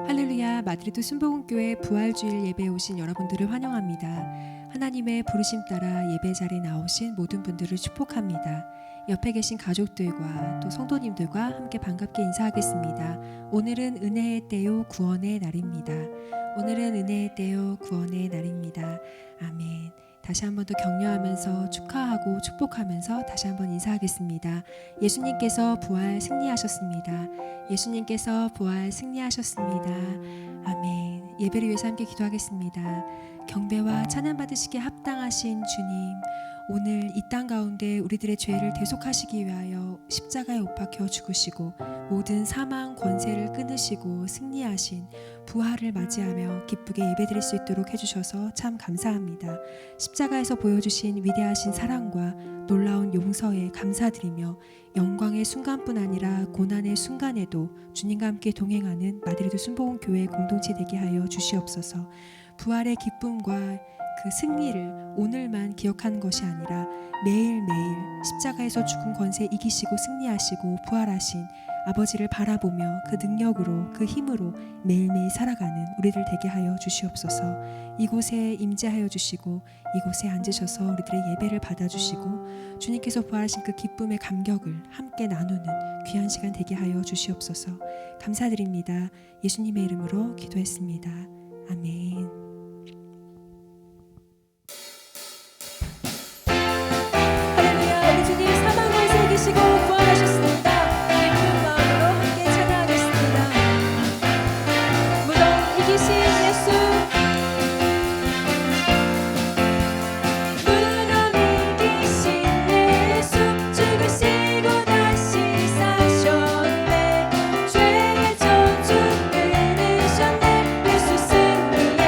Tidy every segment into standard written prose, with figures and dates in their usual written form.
할렐루야, 마드리드 순복음교회 부활주일 예배에 오신 여러분들을 환영합니다. 하나님의 부르심 따라 예배 자리에 나오신 모든 분들을 축복합니다. 옆에 계신 가족들과 또 성도님들과 함께 반갑게 인사하겠습니다. 오늘은 은혜의 때요 구원의 날입니다. 오늘은 은혜의 때요 구원의 날입니다. 아멘. 다시 한 번 더 격려하면서 축하하고 축복하면서 다시 한번 인사하겠습니다. 예수님께서 부활 승리하셨습니다. 예수님께서 부활 승리하셨습니다. 아멘. 예배를 위해서 함께 기도하겠습니다. 경배와 찬양 받으시기에 합당하신 주님, 오늘 이 땅 가운데 우리들의 죄를 대속하시기 위하여 십자가에 못 박혀 죽으시고 모든 사망 권세를 끊으시고 승리하신 부활을 맞이하며 기쁘게 예배드릴 수 있도록 해주셔서 참 감사합니다. 십자가에서 보여주신 위대하신 사랑과 놀라운 용서에 감사드리며 영광의 순간뿐 아니라 고난의 순간에도 주님과 함께 동행하는 마드리드 순복음교회 공동체 되게 하여 주시옵소서. 부활의 기쁨과 그 승리를 오늘만 기억하는 것이 아니라 매일매일 십자가에서 죽은 권세 이기시고 승리하시고 부활하신 아버지를 바라보며 그 능력으로 그 힘으로 매일매일 살아가는 우리들 되게 하여 주시옵소서. 이곳에 임재하여 주시고 이곳에 앉으셔서 우리들의 예배를 받아주시고 주님께서 부활하신 그 기쁨의 감격을 함께 나누는 귀한 시간 되게 하여 주시옵소서. 감사드립니다. 예수님의 이름으로 기도했습니다. 아멘. 이기시고 부활하셨습니다. 기쁜 마음으로 함께 찬양하겠습니다. 무덤 이기신 예수, 무덤 이기신 예수, 죽으시고 다시 사셨네. 죄의 저주 끊으셨네. 예수 승리의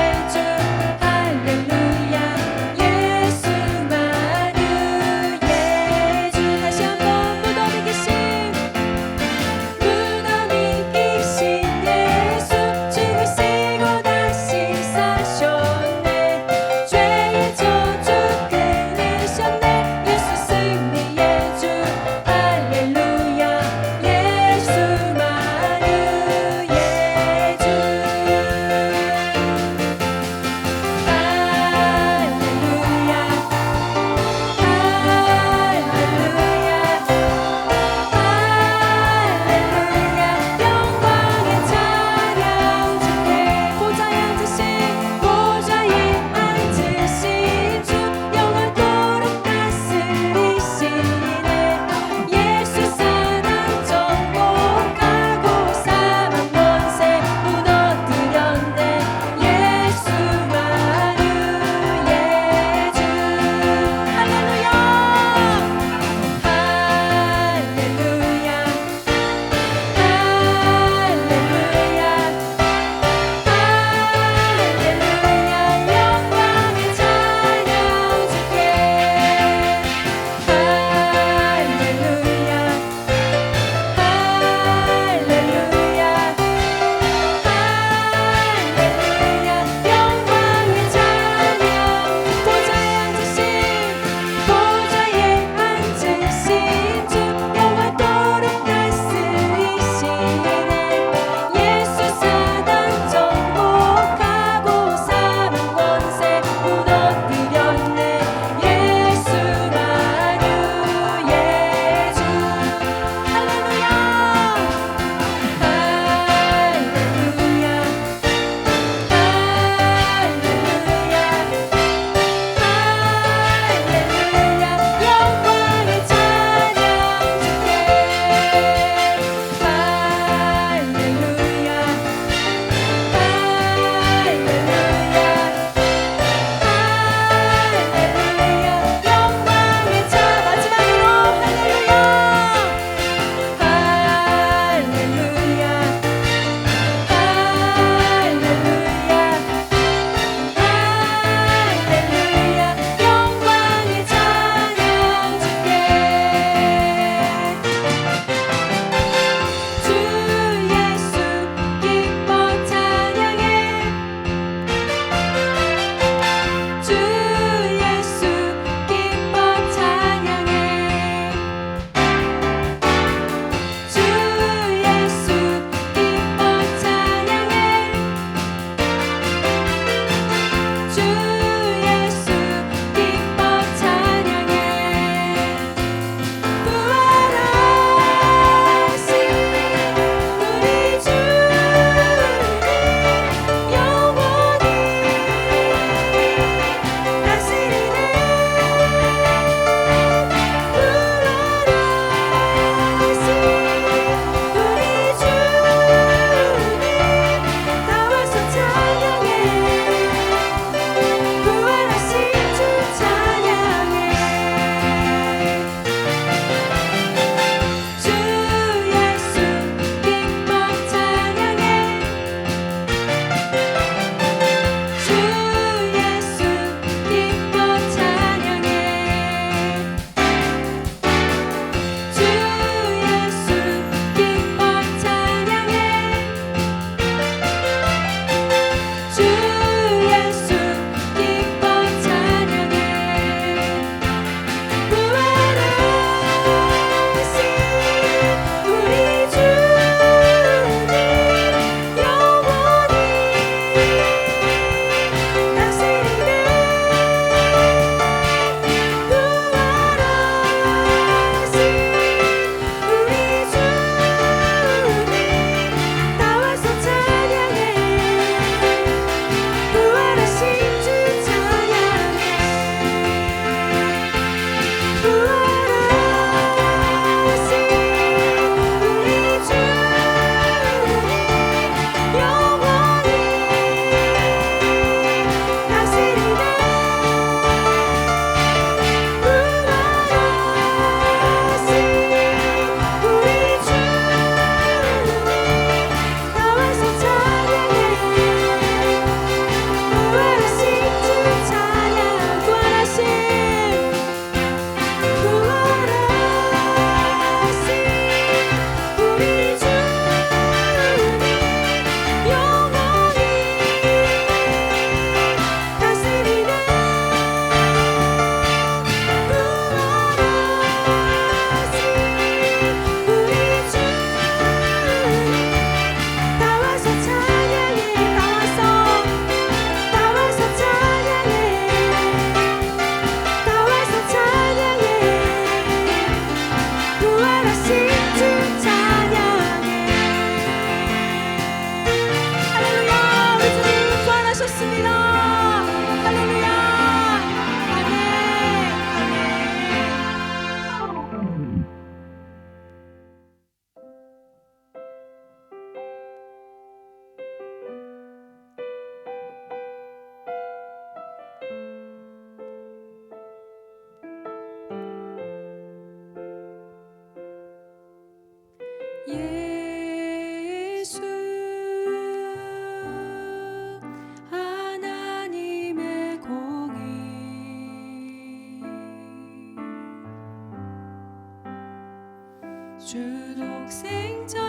주 독생자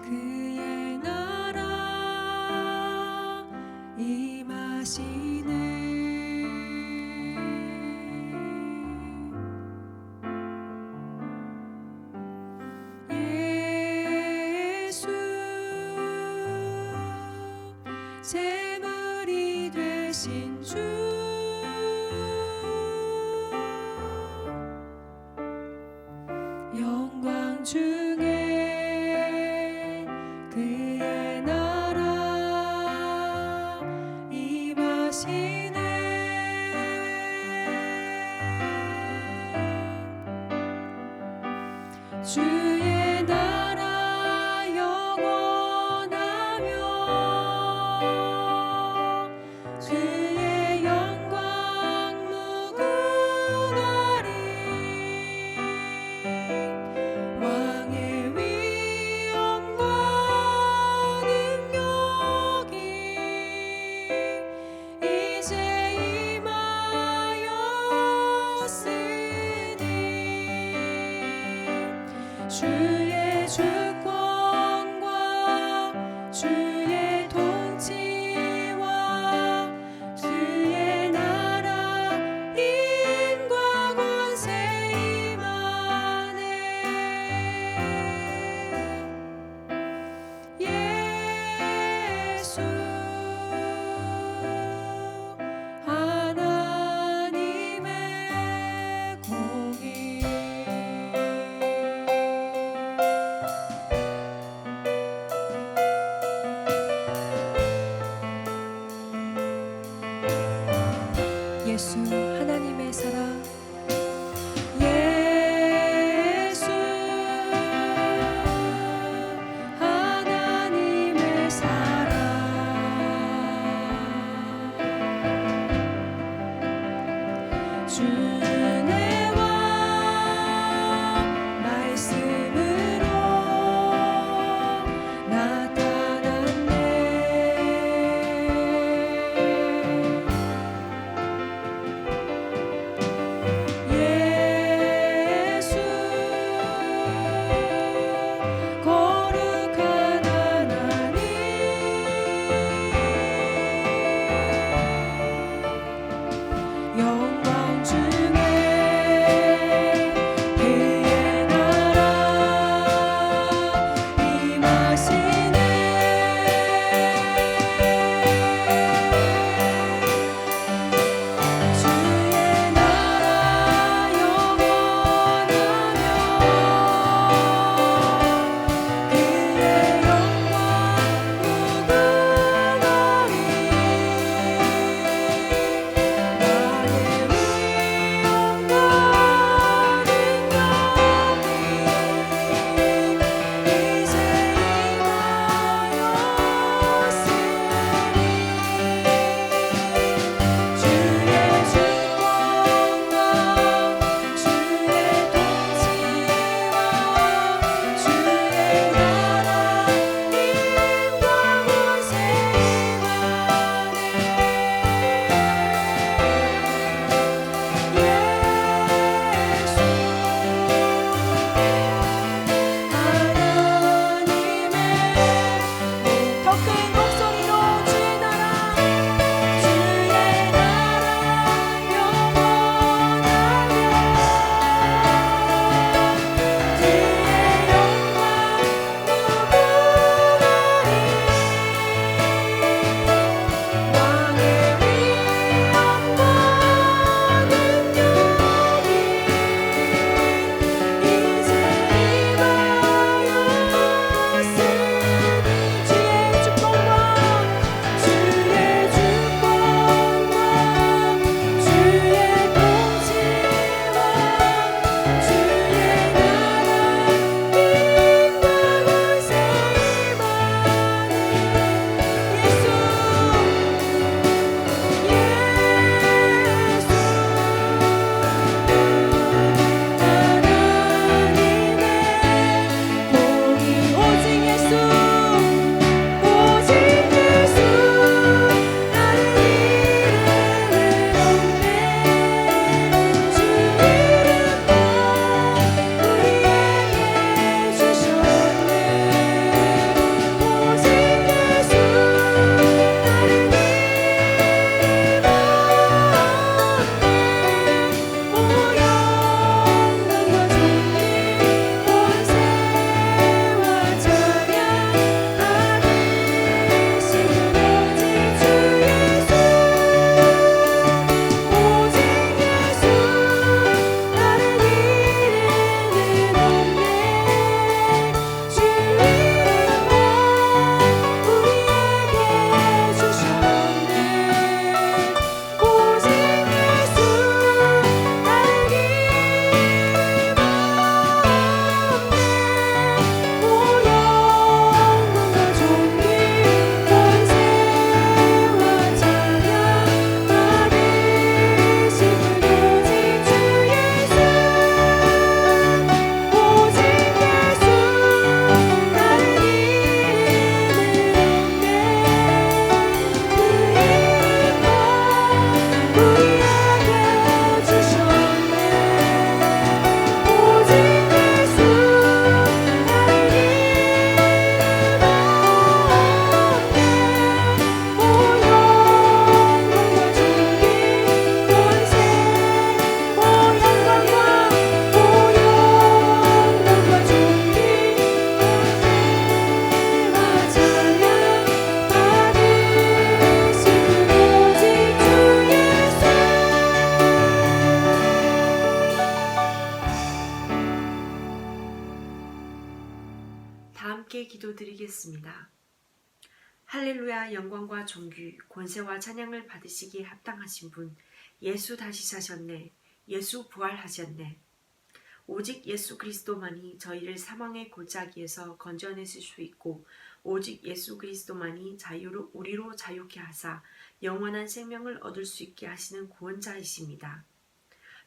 그의 나라 임하시네. 예수 제물이 되신 주 영광 중에 그의 나라 임하시네. 주의 나라 영원하며 그의 영광 무궁하리. 왕의 위엄과 능력이 이제 임하였으니 주 기도하겠습니다. 할렐루야. 영광과 존귀, 권세와 찬양을 받으시기에 합당하신 분, 예수 다시 사셨네. 예수 부활하셨네. 오직 예수 그리스도만이 저희를 사망의 골짜기에서 건져내실 수 있고, 오직 예수 그리스도만이 우리로 자유케 하사 영원한 생명을 얻을 수 있게 하시는 구원자이십니다.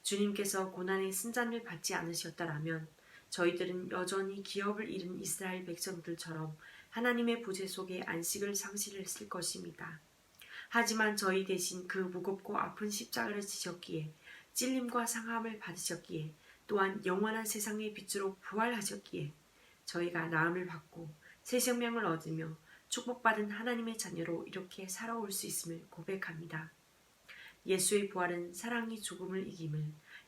주님께서 고난의 순잔을 받지 않으셨더라면 저희들은 여전히 기업을 잃은 이스라엘 백성들처럼 하나님의 보좌 속에 안식을 상실했을 것입니다. 하지만 저희 대신 그 무겁고 아픈 십자가를 지셨기에, 찔림과 상함을 받으셨기에, 또한 영원한 세상의 빛으로 부활하셨기에 저희가 나음을 받고 새 생명을 얻으며 축복받은 하나님의 자녀로 이렇게 살아올 수 있음을 고백합니다. 예수의 부활은 사랑이 죽음을 이김을,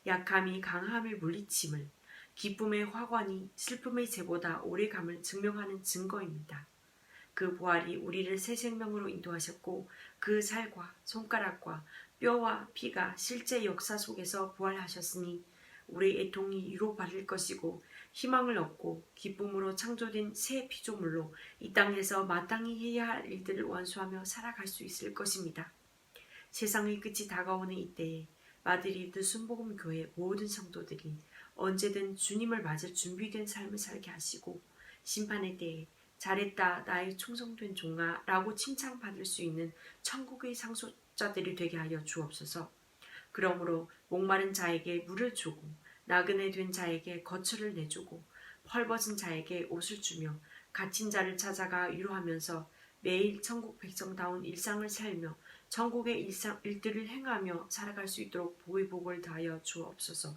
약함이 강함을 물리침을, 기쁨의 화관이 슬픔의 재보다 오래감을 증명하는 증거입니다. 그 부활이 우리를 새 생명으로 인도하셨고, 그 살과 손가락과 뼈와 피가 실제 역사 속에서 부활하셨으니 우리의 애통이 위로받을 것이고, 희망을 얻고 기쁨으로 창조된 새 피조물로 이 땅에서 마땅히 해야 할 일들을 완수하며 살아갈 수 있을 것입니다. 세상의 끝이 다가오는 이때에 마드리드 순복음 교회 모든 성도들이 언제든 주님을 맞을 준비된 삶을 살게 하시고, 심판의 때에 잘했다 나의 충성된 종아 라고 칭찬받을 수 있는 천국의 상속자들이 되게 하여 주옵소서. 그러므로 목마른 자에게 물을 주고, 나그네 된 자에게 거처를 내주고, 헐벗은 자에게 옷을 주며, 갇힌 자를 찾아가 위로하면서 매일 천국 백성다운 일상을 살며 천국의 일들을 행하며 살아갈 수 있도록 보의 복을 다하여 주옵소서.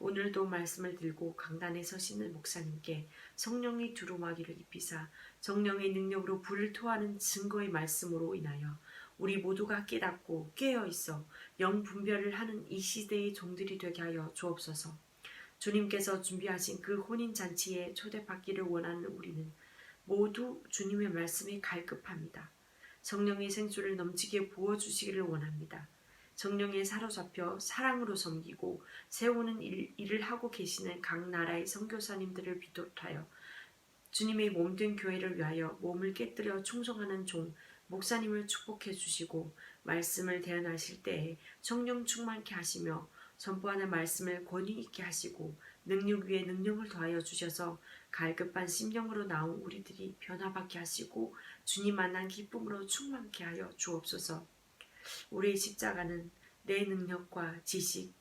오늘도 말씀을 들고 강단에 서시는 목사님께 성령의 두루마기를 입히사 성령의 능력으로 불을 토하는 증거의 말씀으로 인하여 우리 모두가 깨닫고 깨어있어 영분별을 하는 이 시대의 종들이 되게 하여 주옵소서. 주님께서 준비하신 그 혼인잔치에 초대받기를 원하는 우리는 모두 주님의 말씀에 갈급합니다. 성령의 생수를 넘치게 부어주시기를 원합니다. 성령에 사로잡혀 사랑으로 섬기고 세우는 일을 하고 계시는 각 나라의 선교사님들을 비롯하여 주님의 몸된 교회를 위하여 몸을 깨뜨려 충성하는 종 목사님을 축복해 주시고, 말씀을 대언하실 때에 성령 충만케 하시며 선포하는 말씀을 권위 있게 하시고 능력 위에 능력을 더하여 주셔서 갈급한 심령으로 나온 우리들이 변화받게 하시고 주님 만난 기쁨으로 충만케 하여 주옵소서. 우리의 십자가는 내 능력과 지식,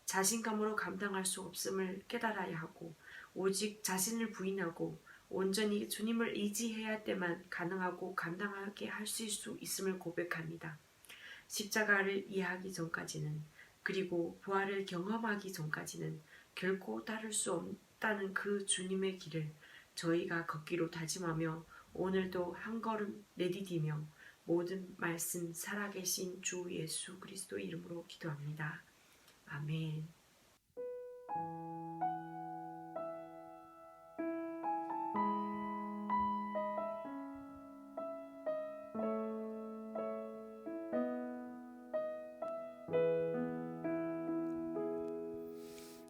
자신감으로 감당할 수 없음을 깨달아야 하고, 오직 자신을 부인하고 온전히 주님을 의지해야 할 때만 가능하고 감당하게 하실 수 있음을 고백합니다. 십자가를 이해하기 전까지는, 그리고 부활을 경험하기 전까지는 결코 따를 수 없다는 그 주님의 길을 저희가 걷기로 다짐하며 오늘도 한 걸음 내디디며 모든 말씀 살아계신 주 예수 그리스도 이름으로 기도합니다. 아멘.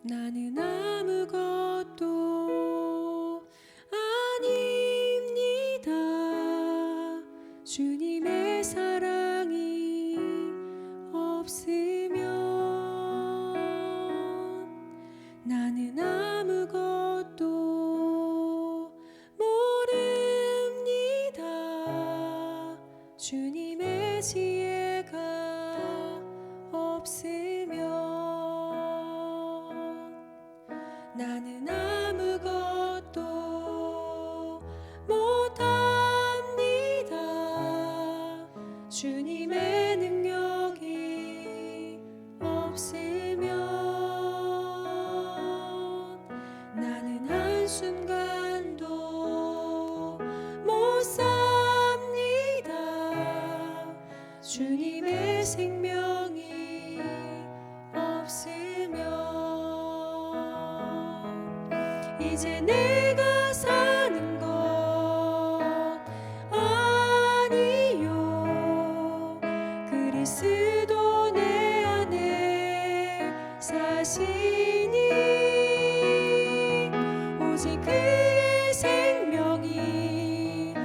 나는 아무것도 아닙니다. 주님의 사랑이 없으면 나는 아무것도 모릅니다. 주님의 지혜가 없으면 나는 아무것도 못합니다. 주님의 능력이 없으면 나는 한순간도 못 삽니다. 주님의 생명이 없으면 이제 내가 사는 것 아니요, 그리스도 내 안에 사시니 오직 그의 생명이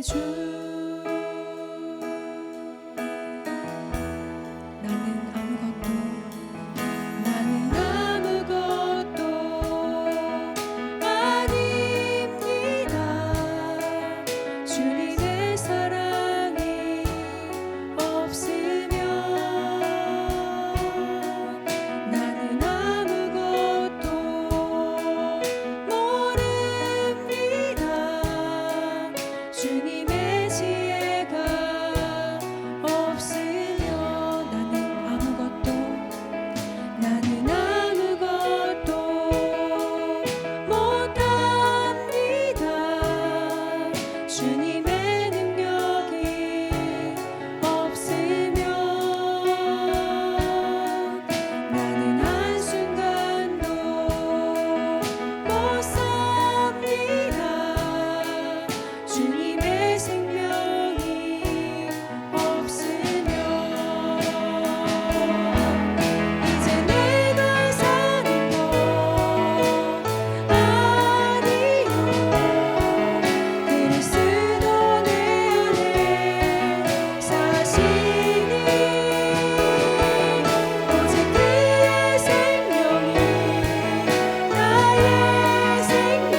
나의 주 나는 아무것도 아닙니다. 주님의 사랑이 없으면 나는 아무것도 모릅니다. 주님의 지혜가 없으면 나는 아무것도 못합니다. 주님의 능력이 없으면 나는 한순간도 못 삽니다. 주님의 생명이 없으면 이제 내가 사는 것 아니요 그리스도 내 안에 사시니 오직 그의 생명이 나의 생명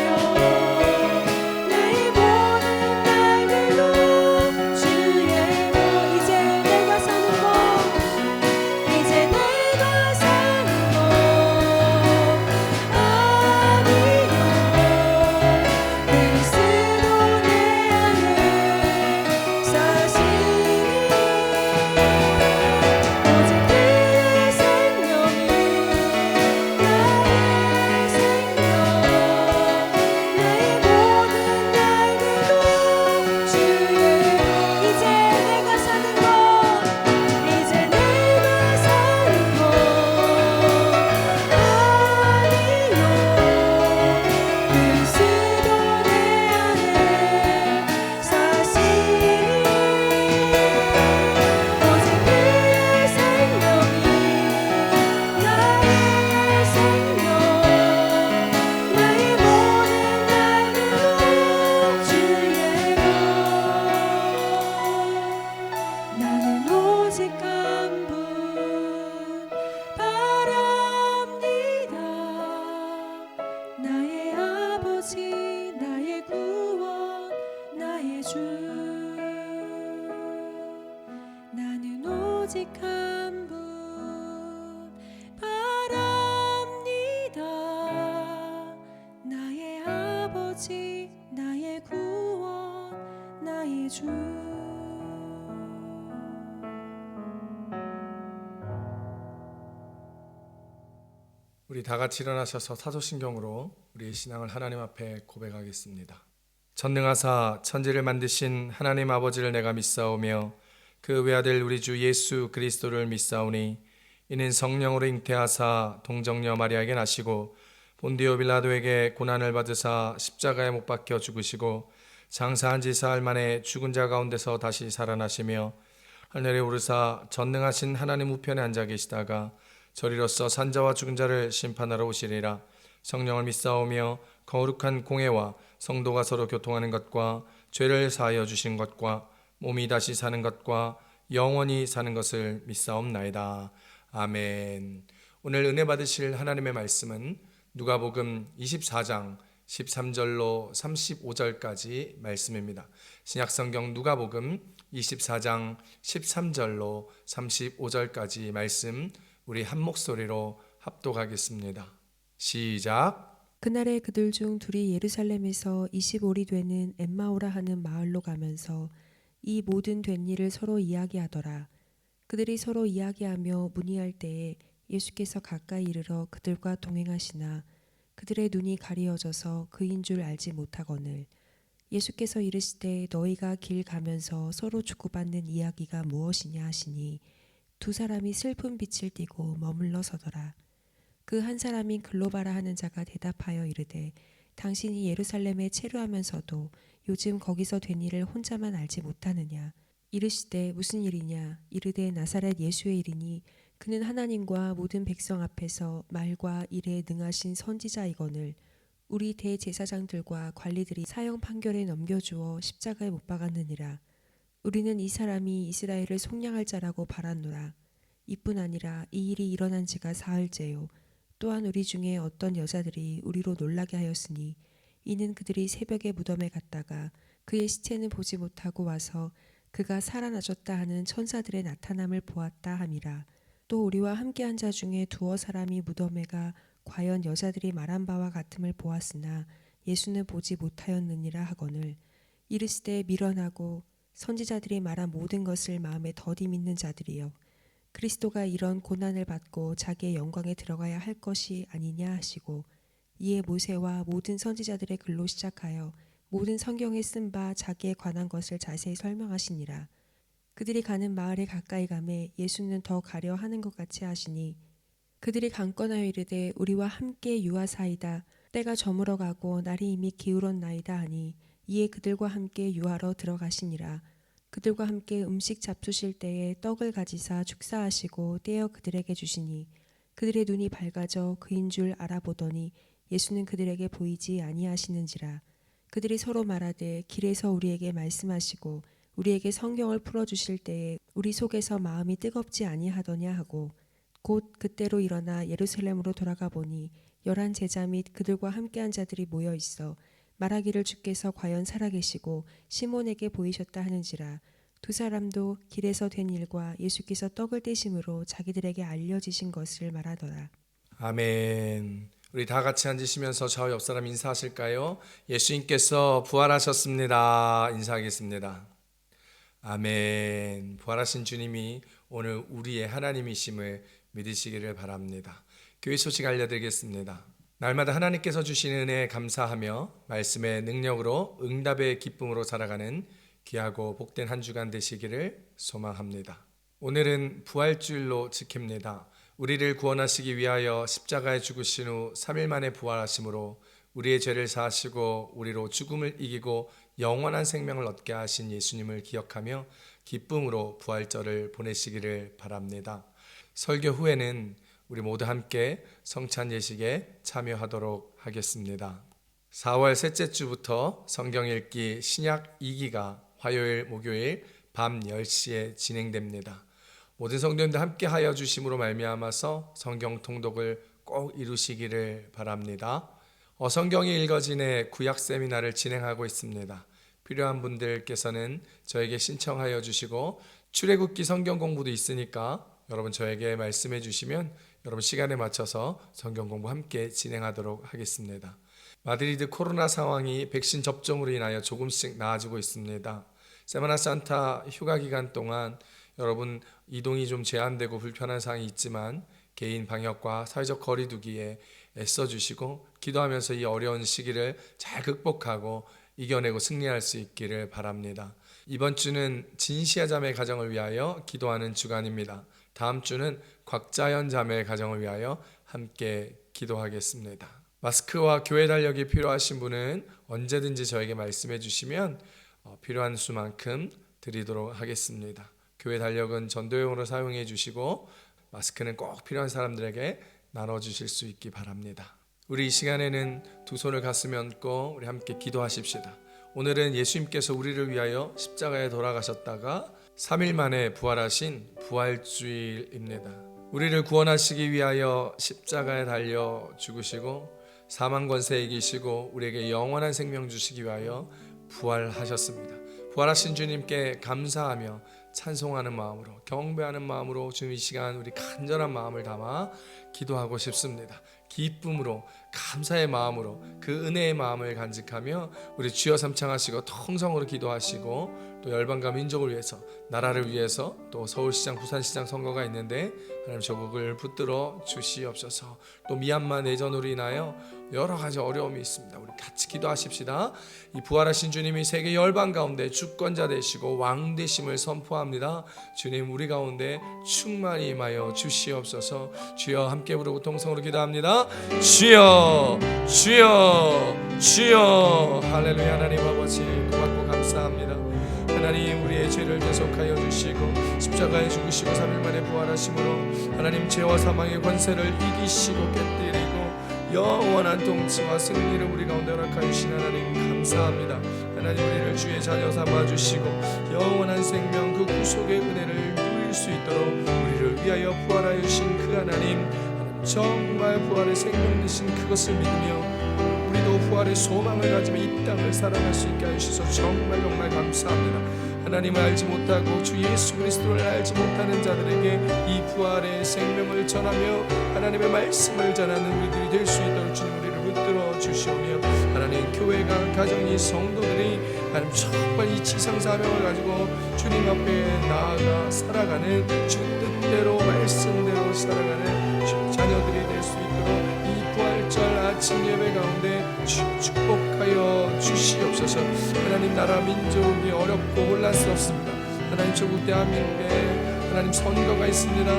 나의 모든 날들도 주의 것 이제 내가 사는 것 이제 내가 사는 것 아니요 그리스도 내 안에 사시니 오직 그의 생명이 나의 생명 나의 모든 날들도 주의 이제 내가 사는 것 이제 내가 사는 것 아니요 그리스도 내 안에 사시니 오직 그의 생명이 나의 생명 나의 모든 날들도 주의 것 나는 오직 한 분 바랍니다. 나의 아버지 나의 구원 나의 주 나는 오직 한 분 바랍니다. 나의 아버지 나의 구원 나의 주 우리 다 같이 일어나셔서 사도신경으로 우리의 신앙을 하나님 앞에 고백하겠습니다. 전능하사 천지를 만드신 하나님 아버지를 내가 믿사오며 그 외아들 우리 주 예수 그리스도를 믿사오니 이는 성령으로 잉태하사 동정녀 마리아에게 나시고 본디오 빌라도에게 고난을 받으사 십자가에 못 박혀 죽으시고 장사한 지 사흘 만에 죽은 자 가운데서 다시 살아나시며 하늘에 오르사 전능하신 하나님 우편에 앉아 계시다가 저리로서 산자와 죽은 자를 심판하러 오시리라. 성령을 믿사오며 거룩한 공회와 성도가 서로 교통하는 것과 죄를 사하여 주신 것과 몸이 다시 사는 것과 영원히 사는 것을 믿사옵나이다. 아멘. 오늘 은혜 받으실 하나님의 말씀은 누가복음 24장 13절로 35절까지 말씀입니다. 신약성경 누가복음 24장 13절로 35절까지 말씀 우리 한 목소리로 합독하겠습니다. 시작. 그날에 그들 중 둘이 예루살렘에서 25리 되는 엠마오라 하는 마을로 가면서 이 모든 된 일을 서로 이야기하더라. 그들이 서로 이야기하며 문의할 때에 예수께서 가까이 이르러 그들과 동행하시나 그들의 눈이 가리어져서 그인 줄 알지 못하거늘 예수께서 이르시되 너희가 길 가면서 서로 주고받는 이야기가 무엇이냐 하시니 두 사람이 슬픈 빛을 띠고 머물러 서더라. 그 한 사람인 글로바라 하는 자가 대답하여 이르되 당신이 예루살렘에 체류하면서도 요즘 거기서 된 일을 혼자만 알지 못하느냐. 이르시되 무슨 일이냐. 이르되 나사렛 예수의 일이니 그는 하나님과 모든 백성 앞에서 말과 일에 능하신 선지자이거늘 우리 대제사장들과 관리들이 사형 판결에 넘겨주어 십자가에 못 박았느니라. 우리는 이 사람이 이스라엘을 속량할 자라고 바랐노라. 이뿐 아니라 이 일이 일어난 지가 사흘째요. 또한 우리 중에 어떤 여자들이 우리로 놀라게 하였으니 이는 그들이 새벽에 무덤에 갔다가 그의 시체는 보지 못하고 와서 그가 살아나셨다 하는 천사들의 나타남을 보았다 함이라. 또 우리와 함께한 자 중에 두어 사람이 무덤에 가 과연 여자들이 말한 바와 같음을 보았으나 예수는 보지 못하였느니라 하거늘 이르시되 미련하고 선지자들이 말한 모든 것을 마음에 더디 믿는 자들이여 그리스도가 이런 고난을 받고 자기의 영광에 들어가야 할 것이 아니냐 하시고 이에 모세와 모든 선지자들의 글로 시작하여 모든 성경에 쓴 바 자기에 관한 것을 자세히 설명하시니라. 그들이 가는 마을에 가까이 가매 예수는 더 가려 하는 것 같이 하시니 그들이 강권하여 이르되 우리와 함께 유하사이다. 때가 저물어 가고 날이 이미 기울었나이다 하니 이에 그들과 함께 유하러 들어가시니라. 그들과 함께 음식 잡수실 때에 떡을 가지사 축사하시고 떼어 그들에게 주시니 그들의 눈이 밝아져 그인 줄 알아보더니 예수는 그들에게 보이지 아니하시는지라. 그들이 서로 말하되 길에서 우리에게 말씀하시고 우리에게 성경을 풀어주실 때에 우리 속에서 마음이 뜨겁지 아니하더냐 하고 곧 그때로 일어나 예루살렘으로 돌아가 보니 11 제자 및 그들과 함께한 자들이 모여 있어 말하기를 주께서 과연 살아계시고 시몬에게 보이셨다 하는지라. 두 사람도 길에서 된 일과 예수께서 떡을 떼심으로 자기들에게 알려지신 것을 말하더라. 아멘. 우리 다 같이 앉으시면서 저 옆 사람 인사하실까요? 예수님께서 부활하셨습니다. 인사하겠습니다. 아멘. 부활하신 주님이 오늘 우리의 하나님이심을 믿으시기를 바랍니다. 교회 소식 알려드리겠습니다. 날마다 하나님께서 주시는 은혜에 감사하며 말씀의 능력으로 응답의 기쁨으로 살아가는 귀하고 복된 한 주간 되시기를 소망합니다. 오늘은 부활주일로 지킵니다. 우리를 구원하시기 위하여 십자가에 죽으신 후 3일 만에 부활하심으로 우리의 죄를 사하시고 우리로 죽음을 이기고 영원한 생명을 얻게 하신 예수님을 기억하며 기쁨으로 부활절을 보내시기를 바랍니다. 설교 후에는 우리 모두 함께 성찬 예식에 참여하도록 하겠습니다. 4월 셋째 주부터 성경 읽기 신약 2기가 화요일, 목요일 밤 10시에 진행됩니다. 모든 성도님들 함께 하여 주심으로 말미암아서 성경 통독을 꼭 이루시기를 바랍니다. 성경이 읽어진의 구약 세미나를 진행하고 있습니다. 필요한 분들께서는 저에게 신청하여 주시고 출애굽기 성경 공부도 있으니까 여러분 저에게 말씀해 주시면 여러분 시간에 맞춰서 성경 공부 함께 진행하도록 하겠습니다. 마드리드 코로나 상황이 백신 접종으로 인하여 조금씩 나아지고 있습니다. 세마나 산타 휴가 기간 동안 여러분 이동이 좀 제한되고 불편한 사항이 있지만 개인 방역과 사회적 거리 두기에 애써주시고 기도하면서 이 어려운 시기를 잘 극복하고 이겨내고 승리할 수 있기를 바랍니다. 이번 주는 진시아 자매 가정을 위하여 기도하는 주간입니다. 다음 주는 곽자연 자매 가정을 위하여 함께 기도하겠습니다. 마스크와 교회 달력이 필요하신 분은 언제든지 저에게 말씀해 주시면 필요한 수만큼 드리도록 하겠습니다. 교회 달력은 전도용으로 사용해 주시고 마스크는 꼭 필요한 사람들에게 나눠주실 수 있기 바랍니다. 우리 이 시간에는 두 손을 가슴에 얹고 우리 함께 기도하십시다. 오늘은 예수님께서 우리를 위하여 십자가에 돌아가셨다가 3일 만에 부활하신 부활주일입니다. 우리를 구원하시기 위하여 십자가에 달려 죽으시고 사망 권세 이기시고 우리에게 영원한 생명 주시기 위하여 부활하셨습니다. 부활하신 주님께 감사하며 찬송하는 마음으로 경배하는 마음으로 주님 이 시간 우리 간절한 마음을 담아 기도하고 싶습니다. 기쁨으로 감사의 마음으로 그 은혜의 마음을 간직하며 우리 주여 삼창하시고 통성으로 기도하시고 또 열방과 민족을 위해서 나라를 위해서 또 서울시장 부산시장 선거가 있는데 하나님 조국을 붙들어 주시옵소서. 또 미얀마 내전으로 인하여 여러 가지 어려움이 있습니다. 우리 같이 기도하십시다. 이 부활하신 주님이 세계 열방 가운데 주권자 되시고 왕 되심을 선포합니다. 주님 우리 가운데 충만히 임하여 주시옵소서. 주여 함께 부르고 통성으로 기도합니다. 주여 주여 주여. 할렐루야. 하나님 아버지 고맙고 감사합니다. 하나님 우리의 죄를 대속하여 주시고 십자가에 죽으시고 3일 만에 부활하심으로 하나님 죄와 사망의 권세를 이기시고 깨뜨리고 영원한 통치와 승리를 우리 가운데 허락하여 주신 하나님 감사합니다. 하나님 우리를 주의 자녀 삼아주시고 영원한 생명 그 구속의 은혜를 누릴 수 있도록 우리를 위하여 부활하여 주신 그 하나님 정말 부활의 생명 되신 그것을 믿으며 우리도 부활의 소망을 가지며 이 땅을 살아갈 수 있게 하셔서 정말 감사합니다. 하나님을 알지 못하고 주 예수 그리스도를 알지 못하는 자들에게 이 부활의 생명을 전하며 하나님의 말씀을 전하는 우리들이 될 수 있도록 주님 우리를 붙들어 주시오며 하나님 교회가 가정이 성도들이 하나님 정말 이 지상 사명을 가지고 주님 앞에 나아가 살아가는 주 뜻대로 말씀대로 살아가는 주 자녀들이 될 수 있도록 이 부활절 아침 예배 가운데 축복하여 주시옵소서. 하나님 나라 민족이 어렵고 혼란스럽습니다. 하나님 조국 대한민국에 하나님 선거가 있습니다.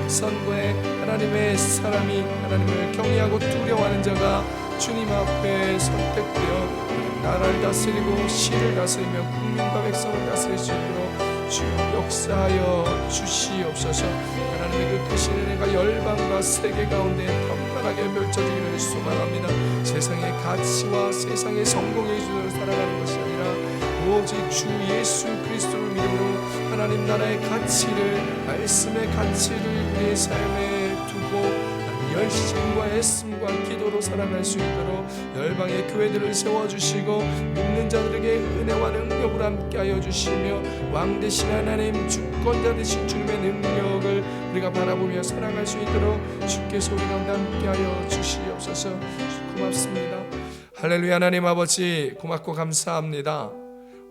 선거에 하나님의 사람이 하나님을 경외하고 두려워하는 자가 주님 앞에 선택되어 나라를 다스리고 시를 다스리며 국민과 백성을 다스릴 수 있도록 주 역사하여 주시옵소서. 하나님의 그 크신 은혜가 열방과 세계 가운데 편만하게 펼쳐지기를 소망합니다. 세상의 가치와 세상의 성공의 기준으로 살아가는 것이 아니라 오직 주 예수 그리스도를 믿음으로 하나님 나라의 가치를 말씀의 가치를 우리의 삶에 두고 열심과 애씀과 기도로 살아갈 수 있도록 열방의 교회들을 세워주시고 믿는 자들에게 은혜와 능력을 함께하여 주시며 왕 되신 하나님 주권자 되신 주님의 능력을 우리가 바라보며 살아갈 수 있도록 주께서 우리 가운데 함께하여 주시옵소서. 고맙습니다. 할렐루야. 하나님 아버지 고맙고 감사합니다.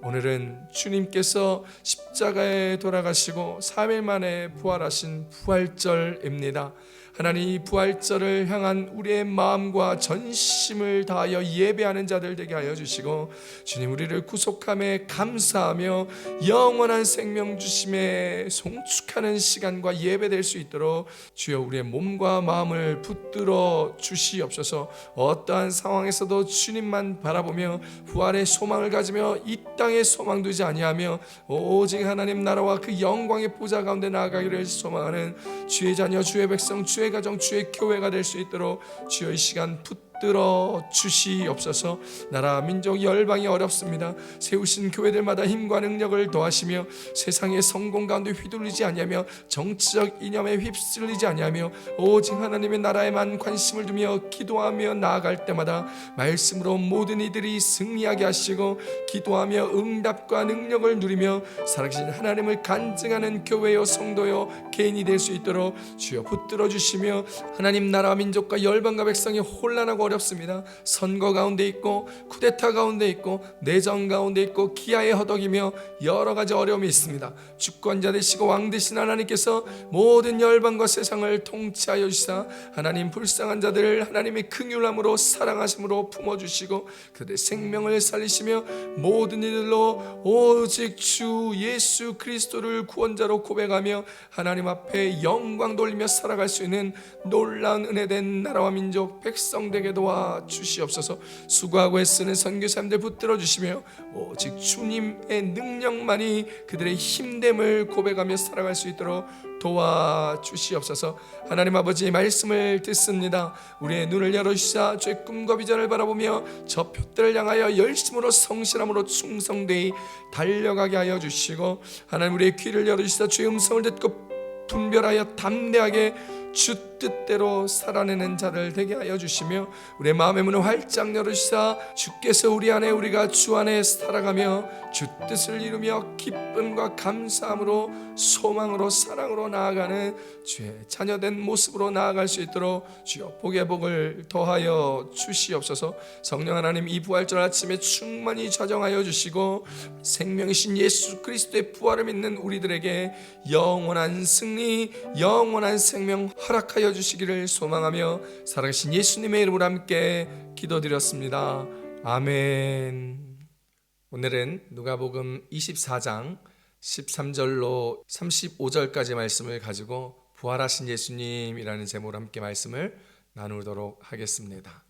오늘은 주님께서 십자가에 돌아가시고 3일 만에 부활하신 부활절입니다. 하나님 이 부활절을 향한 우리의 마음과 전심을 다하여 예배하는 자들 되게 하여 주시고 주님 우리를 구속함에 감사하며 영원한 생명 주심에 송축하는 시간과 예배될 수 있도록 주여 우리의 몸과 마음을 붙들어 주시옵소서. 어떠한 상황에서도 주님만 바라보며 부활의 소망을 가지며 이 땅에 소망 두지 아니하며 오직 하나님 나라와 그 영광의 보좌 가운데 나아가기를 소망하는 주의 자녀 주의 백성 주의 가정 주의 교회가 될 수 있도록 주여 이 시간 붙들어 주시옵소서. 나라 민족 열방이 어렵습니다. 세우신 교회들마다 힘과 능력을 더하시며 세상의 성공 가운데 휘둘리지 아니하며 정치적 이념에 휩쓸리지 아니하며 오직 하나님의 나라에만 관심을 두며 기도하며 나아갈 때마다 말씀으로 모든 이들이 승리하게 하시고 기도하며 응답과 능력을 누리며 살아계신 하나님을 간증하는 교회요 성도요 개인이 될 수 있도록 주여 붙들어 주시며 하나님 나라 민족과 열방과 백성이 혼란하고 어렵습니다. 선거 가운데 있고 쿠데타 가운데 있고 내정 가운데 있고 기아에 허덕이며 여러 가지 어려움이 있습니다. 주권자 되시고 왕 되신 하나님께서 모든 열방과 세상을 통치하여 주시사 하나님 불쌍한 자들을 하나님의 긍휼함으로 사랑하심으로 품어주시고 그들의 생명을 살리시며 모든 이들로 오직 주 예수 그리스도를 구원자로 고백하며 하나님 앞에 영광 돌리며 살아갈 수 있는 놀라운 은혜된 나라와 민족 백성 되게 도와 주시옵소서. 수고하고 애쓰는 선교사님들 붙들어 주시며 오직 주님의 능력만이 그들의 힘됨을 고백하며 살아갈 수 있도록 도와 주시옵소서. 하나님 아버지의 말씀을 듣습니다. 우리의 눈을 열어주시사 주의 꿈과 비전을 바라보며 저 표대를 향하여 열심으로 성실함으로 충성되이 달려가게 하여 주시고 하나님 우리의 귀를 열어주시사 주의 음성을 듣고 분별하여 담대하게 주 뜻대로 살아내는 자를 되게 하여 주시며 우리의 마음의 문을 활짝 열어주시사 주께서 우리 안에 우리가 주 안에 살아가며 주 뜻을 이루며 기쁨과 감사함으로 소망으로 사랑으로 나아가는 주의 자녀된 모습으로 나아갈 수 있도록 주여 복의 복을 더하여 주시옵소서. 성령 하나님 이 부활절 아침에 충만히 좌정하여 주시고 생명이신 예수 그리스도의 부활을 믿는 우리들에게 영원한 승리 영원한 생명 허락하여 주시기를 소망하며 살아계신 예수님의 이름으로 함께 기도드렸습니다. 아멘. 오늘은 누가복음 24장 13절로 35절까지 말씀을 가지고 부활하신 예수님이라는 제목으로 함께 말씀을 나누도록 하겠습니다.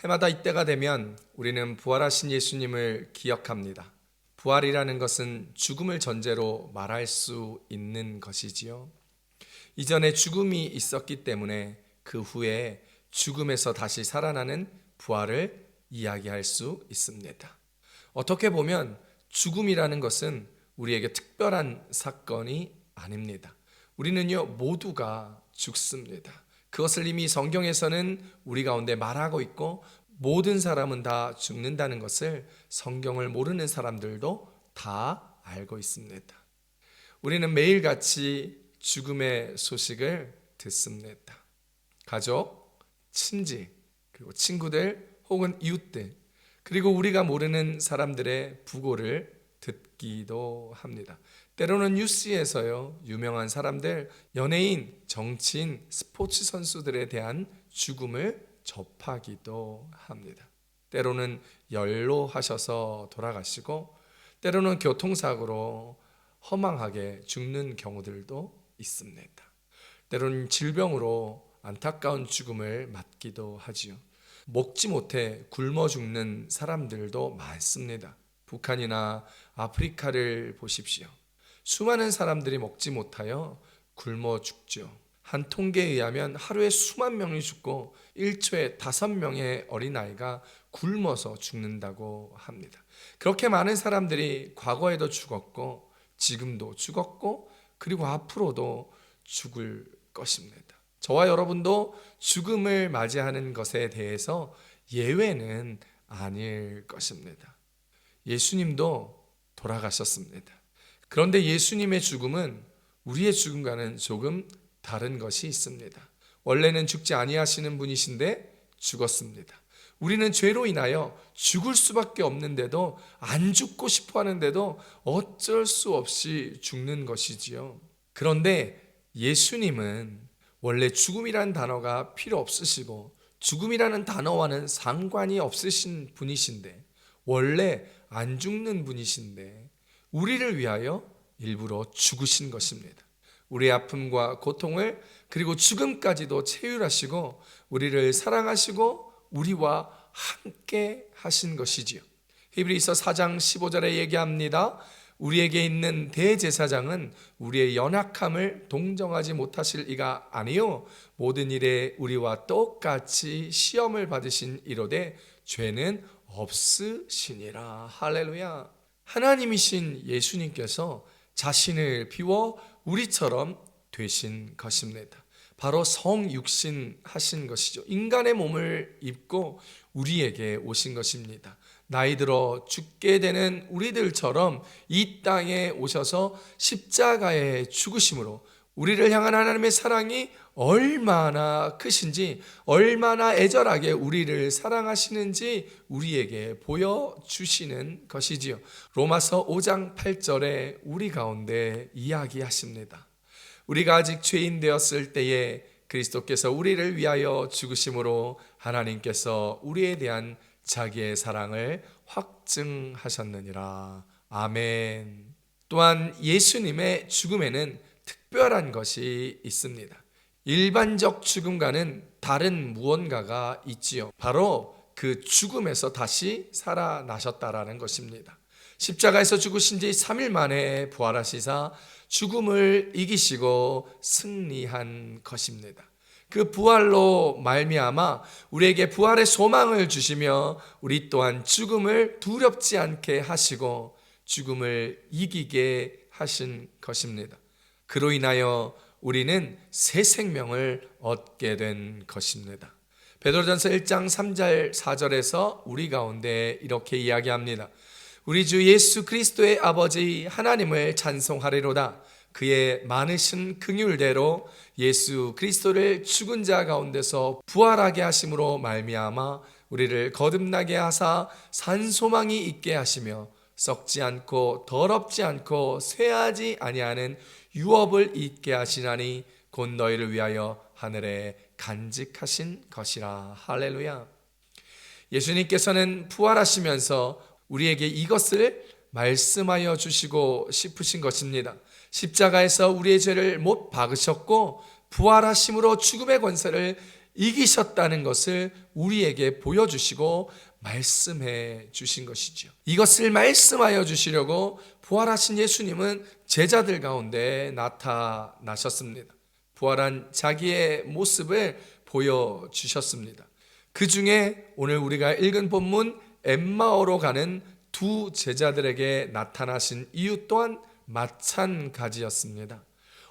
해마다 이때가 되면 우리는 부활하신 예수님을 기억합니다. 부활이라는 것은 죽음을 전제로 말할 수 있는 것이지요. 이전에 죽음이 있었기 때문에 그 후에 죽음에서 다시 살아나는 부활을 이야기할 수 있습니다. 어떻게 보면 죽음이라는 것은 우리에게 특별한 사건이 아닙니다. 우리는요, 모두가 죽습니다. 그것을 이미 성경에서는 우리 가운데 말하고 있고, 모든 사람은 다 죽는다는 것을 성경을 모르는 사람들도 다 알고 있습니다. 우리는 매일같이 죽음의 소식을 듣습니다. 가족, 친지, 그리고 친구들 혹은 이웃들, 그리고 우리가 모르는 사람들의 부고를 듣기도 합니다. 때로는 뉴스에서요, 유명한 사람들, 연예인, 정치인, 스포츠 선수들에 대한 죽음을 접하기도 합니다. 때로는 연로하셔서 돌아가시고, 때로는 교통사고로 허망하게 죽는 경우들도 있습니다. 때로는 질병으로 안타까운 죽음을 맞기도 하지요. 먹지 못해 굶어 죽는 사람들도 많습니다. 북한이나 아프리카를 보십시오. 수많은 사람들이 먹지 못하여 굶어 죽죠. 한 통계에 의하면 하루에 수만 명이 죽고 1초에 5명의 어린아이가 굶어서 죽는다고 합니다. 그렇게 많은 사람들이 과거에도 죽었고 지금도 죽었고 그리고 앞으로도 죽을 것입니다. 저와 여러분도 죽음을 맞이하는 것에 대해서 예외는 아닐 것입니다. 예수님도 돌아가셨습니다. 그런데 예수님의 죽음은 우리의 죽음과는 조금 다른 것이 있습니다. 원래는 죽지 아니하시는 분이신데 죽었습니다. 우리는 죄로 인하여 죽을 수밖에 없는데도, 안 죽고 싶어 하는데도 어쩔 수 없이 죽는 것이지요. 그런데 예수님은 원래 죽음이라는 단어가 필요 없으시고 죽음이라는 단어와는 상관이 없으신 분이신데, 원래 안 죽는 분이신데 우리를 위하여 일부러 죽으신 것입니다. 우리의 아픔과 고통을, 그리고 죽음까지도 체휼하시고 우리를 사랑하시고 우리와 함께 하신 것이지요. 히브리서 4장 15절에 얘기합니다. 우리에게 있는 대제사장은 우리의 연약함을 동정하지 못하실 이가 아니요 모든 일에 우리와 똑같이 시험을 받으신 이로되 죄는 없으시니라. 할렐루야. 하나님이신 예수님께서 자신을 비워 우리처럼 되신 것입니다. 바로 성육신 하신 것이죠. 인간의 몸을 입고 우리에게 오신 것입니다. 나이 들어 죽게 되는 우리들처럼 이 땅에 오셔서 십자가에 죽으심으로 우리를 향한 하나님의 사랑이 얼마나 크신지, 얼마나 애절하게 우리를 사랑하시는지 우리에게 보여주시는 것이지요. 로마서 5장 8절에 우리 가운데 이야기하십니다. 우리가 아직 죄인 되었을 때에 그리스도께서 우리를 위하여 죽으심으로 하나님께서 우리에 대한 자기의 사랑을 확증하셨느니라. 아멘. 또한 예수님의 죽음에는 특별한 것이 있습니다. 일반적 죽음과는 다른 무언가가 있지요. 바로 그 죽음에서 다시 살아나셨다라는 것입니다. 십자가에서 죽으신 지 3일 만에 부활하시사 죽음을 이기시고 승리한 것입니다. 그 부활로 말미암아 우리에게 부활의 소망을 주시며 우리 또한 죽음을 두렵지 않게 하시고 죽음을 이기게 하신 것입니다. 그로 인하여 우리는 새 생명을 얻게 된 것입니다. 베드로전서 1장 3절 4절에서 우리 가운데 이렇게 이야기합니다. 우리 주 예수 그리스도의 아버지 하나님을 찬송하리로다. 그의 많으신 긍휼대로 예수 그리스도를 죽은 자 가운데서 부활하게 하심으로 말미암아 우리를 거듭나게 하사 산소망이 있게 하시며 썩지 않고 더럽지 않고 쇠하지 아니하는 유업을 있게 하시나니 곧 너희를 위하여 하늘에 간직하신 것이라. 할렐루야. 예수님께서는 부활하시면서 우리에게 이것을 말씀하여 주시고 싶으신 것입니다. 십자가에서 우리의 죄를 못 박으셨고 부활하심으로 죽음의 권세를 이기셨다는 것을 우리에게 보여주시고 말씀해 주신 것이죠. 이것을 말씀하여 주시려고 부활하신 예수님은 제자들 가운데 나타나셨습니다. 부활한 자기의 모습을 보여주셨습니다. 그 중에 오늘 우리가 읽은 본문 엠마오로 가는 두 제자들에게 나타나신 이유 또한 마찬가지였습니다.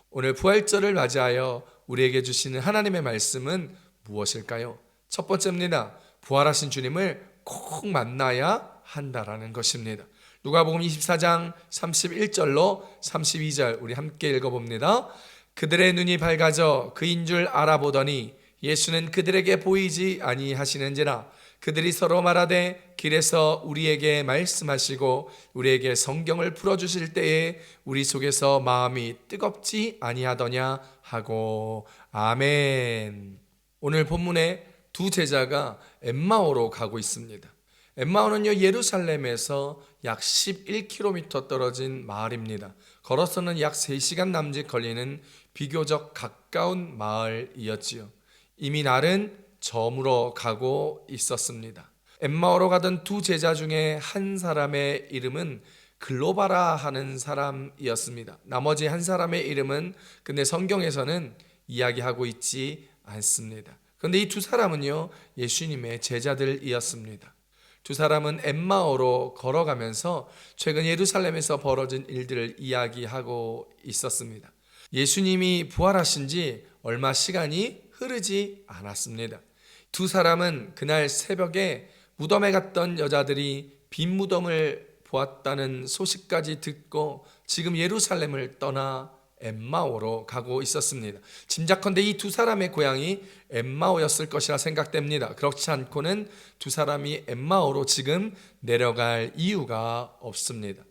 오늘 부활절을 맞이하여 우리에게 주시는 하나님의 말씀은 무엇일까요? 첫 번째입니다. 부활하신 주님을 꼭 만나야 한다라는 것입니다. 누가복음 24장 31절로 32절 우리 함께 읽어봅니다. 그들의 눈이 밝아져 그인 줄 알아보더니 예수는 그들에게 보이지 아니하시는지라. 그들이 서로 말하되 길에서 우리에게 말씀하시고 우리에게 성경을 풀어주실 때에 우리 속에서 마음이 뜨겁지 아니하더냐 하고. 아멘. 오늘 본문에 두 제자가 엠마오로 가고 있습니다. 엠마오는요, 예루살렘에서 약 11km 떨어진 마을입니다. 걸어서는 약 3시간 남짓 걸리는 비교적 가까운 마을이었지요. 이미 날은 저물어 가고 있었습니다. 엠마오로 가던 두 제자 중에 한 사람의 이름은 글로바라 하는 사람이었습니다. 나머지 한 사람의 이름은 근데 성경에서는 이야기하고 있지 않습니다. 그런데 이 두 사람은요, 예수님의 제자들이었습니다. 두 사람은 엠마오로 걸어가면서 최근 예루살렘에서 벌어진 일들을 이야기하고 있었습니다. 예수님이 부활하신 지 얼마 시간이 흐르지 않았습니다. 두 사람은 그날 새벽에 무덤에 갔던 여자들이 빈 무덤을 보았다는 소식까지 듣고 지금 예루살렘을 떠나 엠마오로 가고 있었습니다. 짐작컨대 이 두 사람의 고향이 엠마오였을 것이라 생각됩니다. 그렇지 않고는 두 사람이 엠마오로 지금 내려갈 이유가 없습니다.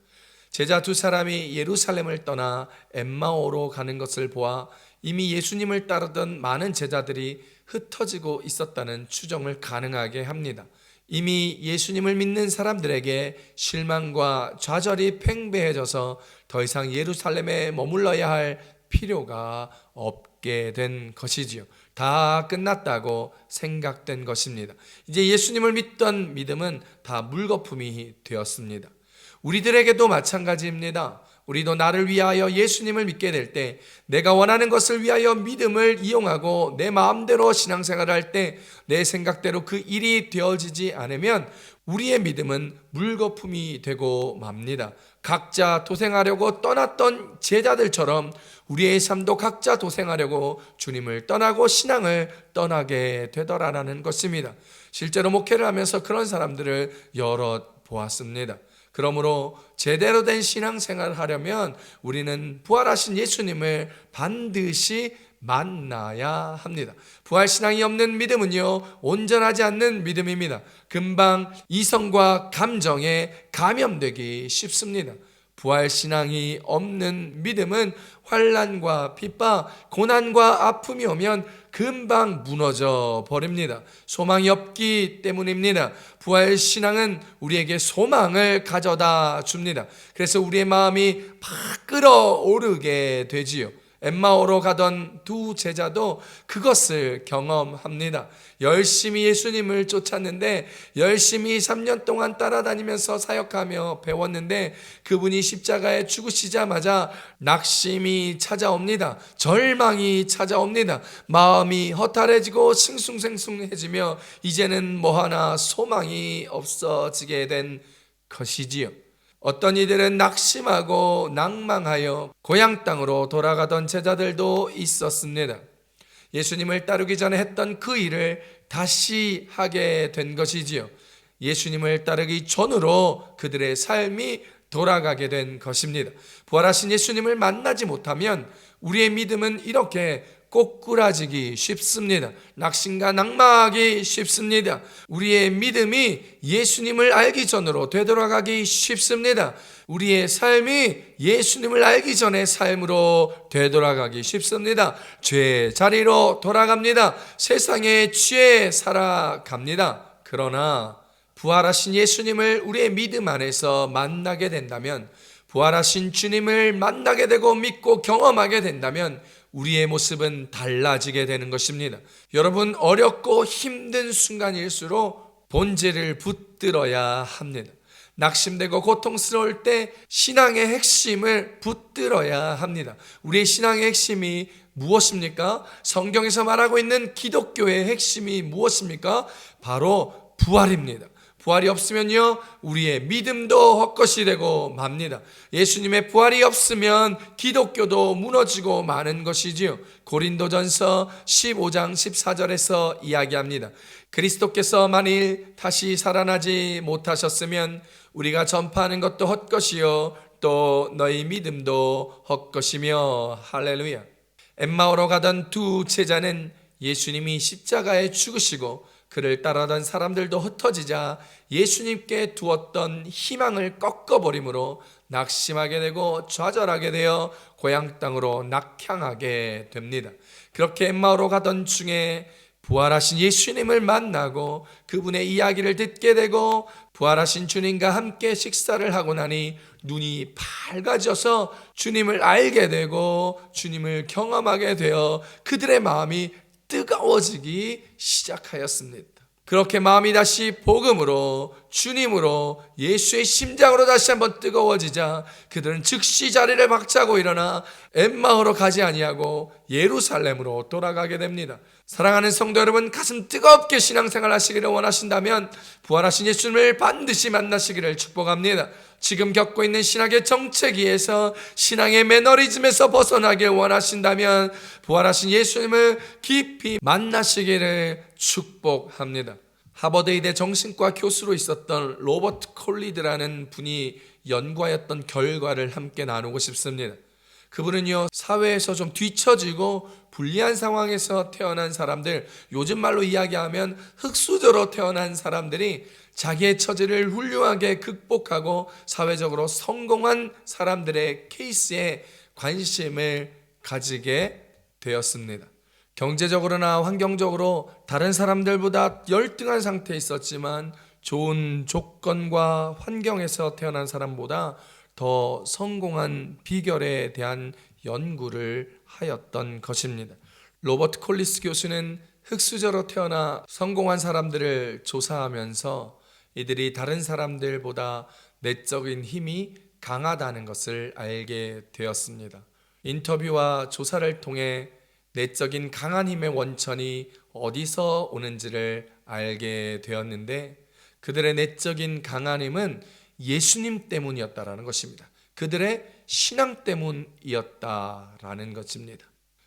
제자 두 사람이 예루살렘을 떠나 엠마오로 가는 것을 보아 이미 예수님을 따르던 많은 제자들이 흩어지고 있었다는 추정을 가능하게 합니다. 이미 예수님을 믿는 사람들에게 실망과 좌절이 팽배해져서 더 이상 예루살렘에 머물러야 할 필요가 없게 된 것이지요. 다 끝났다고 생각된 것입니다. 이제 예수님을 믿던 믿음은 다 물거품이 되었습니다. 우리들에게도 마찬가지입니다. 우리도 나를 위하여 예수님을 믿게 될 때, 내가 원하는 것을 위하여 믿음을 이용하고 내 마음대로 신앙생활을 할 때 내 생각대로 그 일이 되어지지 않으면 우리의 믿음은 물거품이 되고 맙니다. 각자 도생하려고 떠났던 제자들처럼 우리의 삶도 각자 도생하려고 주님을 떠나고 신앙을 떠나게 되더라라는 것입니다. 실제로 목회를 하면서 그런 사람들을 여럿 보았습니다. 그러므로 제대로 된 신앙생활을 하려면 우리는 부활하신 예수님을 반드시 만나야 합니다. 부활신앙이 없는 믿음은요, 온전하지 않는 믿음입니다. 금방 이성과 감정에 감염되기 쉽습니다. 부활신앙이 없는 믿음은 환난과 핍박, 고난과 아픔이 오면 금방 무너져 버립니다. 소망이 없기 때문입니다. 부활신앙은 우리에게 소망을 가져다 줍니다. 그래서 우리의 마음이 팍 끓어오르게 되지요. 엠마오로 가던 두 제자도 그것을 경험합니다. 열심히 예수님을 쫓았는데, 열심히 3년 동안 따라다니면서 사역하며 배웠는데 그분이 십자가에 죽으시자마자 낙심이 찾아옵니다. 절망이 찾아옵니다. 마음이 허탈해지고 싱숭생숭해지며 이제는 뭐하나 소망이 없어지게 된 것이지요. 어떤 이들은 낙심하고 낭망하여 고향 땅으로 돌아가던 제자들도 있었습니다. 예수님을 따르기 전에 했던 그 일을 다시 하게 된 것이지요. 예수님을 따르기 전으로 그들의 삶이 돌아가게 된 것입니다. 부활하신 예수님을 만나지 못하면 우리의 믿음은 이렇게 꼬꾸라지기 쉽습니다. 낙심과 낭망하기 쉽습니다. 우리의 믿음이 예수님을 알기 전으로 되돌아가기 쉽습니다. 우리의 삶이 예수님을 알기 전의 삶으로 되돌아가기 쉽습니다. 죄의 자리로 돌아갑니다. 세상에 취해 살아갑니다. 그러나 부활하신 예수님을 우리의 믿음 안에서 만나게 된다면, 부활하신 주님을 만나게 되고 믿고 경험하게 된다면 우리의 모습은 달라지게 되는 것입니다. 여러분, 어렵고 힘든 순간일수록 본질을 붙들어야 합니다. 낙심되고 고통스러울 때 신앙의 핵심을 붙들어야 합니다. 우리의 신앙의 핵심이 무엇입니까? 성경에서 말하고 있는 기독교의 핵심이 무엇입니까? 바로 부활입니다. 부활이 없으면요, 우리의 믿음도 헛것이 되고 맙니다. 예수님의 부활이 없으면 기독교도 무너지고 마는 것이지요. 고린도전서 15장 14절에서 이야기합니다. 그리스도께서 만일 다시 살아나지 못하셨으면 우리가 전파하는 것도 헛것이요 또 너희 믿음도 헛것이며. 할렐루야. 엠마오로 가던 두 제자는 예수님이 십자가에 죽으시고 그를 따라던 사람들도 흩어지자 예수님께 두었던 희망을 꺾어버림으로 낙심하게 되고 좌절하게 되어 고향 땅으로 낙향하게 됩니다. 그렇게 엠마오로 가던 중에 부활하신 예수님을 만나고 그분의 이야기를 듣게 되고 부활하신 주님과 함께 식사를 하고 나니 눈이 밝아져서 주님을 알게 되고 주님을 경험하게 되어 그들의 마음이 뜨거워지기 시작하였습니다. 그렇게 마음이 다시 복음으로, 주님으로, 예수의 심장으로 다시 한번 뜨거워지자 그들은 즉시 자리를 박차고 일어나 엠마오로 가지 아니하고 예루살렘으로 돌아가게 됩니다. 사랑하는 성도 여러분, 가슴 뜨겁게 신앙생활 하시기를 원하신다면 부활하신 예수님을 반드시 만나시기를 축복합니다. 지금 겪고 있는 신학의 정체기에서 신앙의 매너리즘에서 벗어나길 원하신다면 부활하신 예수님을 깊이 만나시기를 축복합니다. 하버드 의대 정신과 교수로 있었던 로버트 콜리드라는 분이 연구하였던 결과를 함께 나누고 싶습니다. 그분은요, 사회에서 좀 뒤처지고 불리한 상황에서 태어난 사람들, 요즘 말로 이야기하면 흙수저로 태어난 사람들이 자기의 처지를 훌륭하게 극복하고 사회적으로 성공한 사람들의 케이스에 관심을 가지게 되었습니다. 경제적으로나 환경적으로 다른 사람들보다 열등한 상태에 있었지만 좋은 조건과 환경에서 태어난 사람보다 더 성공한 비결에 대한 연구를 하였던 것입니다. 로버트 콜리스 교수는 흙수저로 태어나 성공한 사람들을 조사하면서 이들이 다른 사람들보다 내적인 힘이 강하다는 것을 알게 되었습니다. 인터뷰와 조사를 통해 내적인 강한 힘의 원천이 어디서 오는지를 알게 되었는데 그들의 내적인 강한 힘은 예수님 때문이었다라는 것입니다. 그들의 신앙 때문이었다라는 것입니다.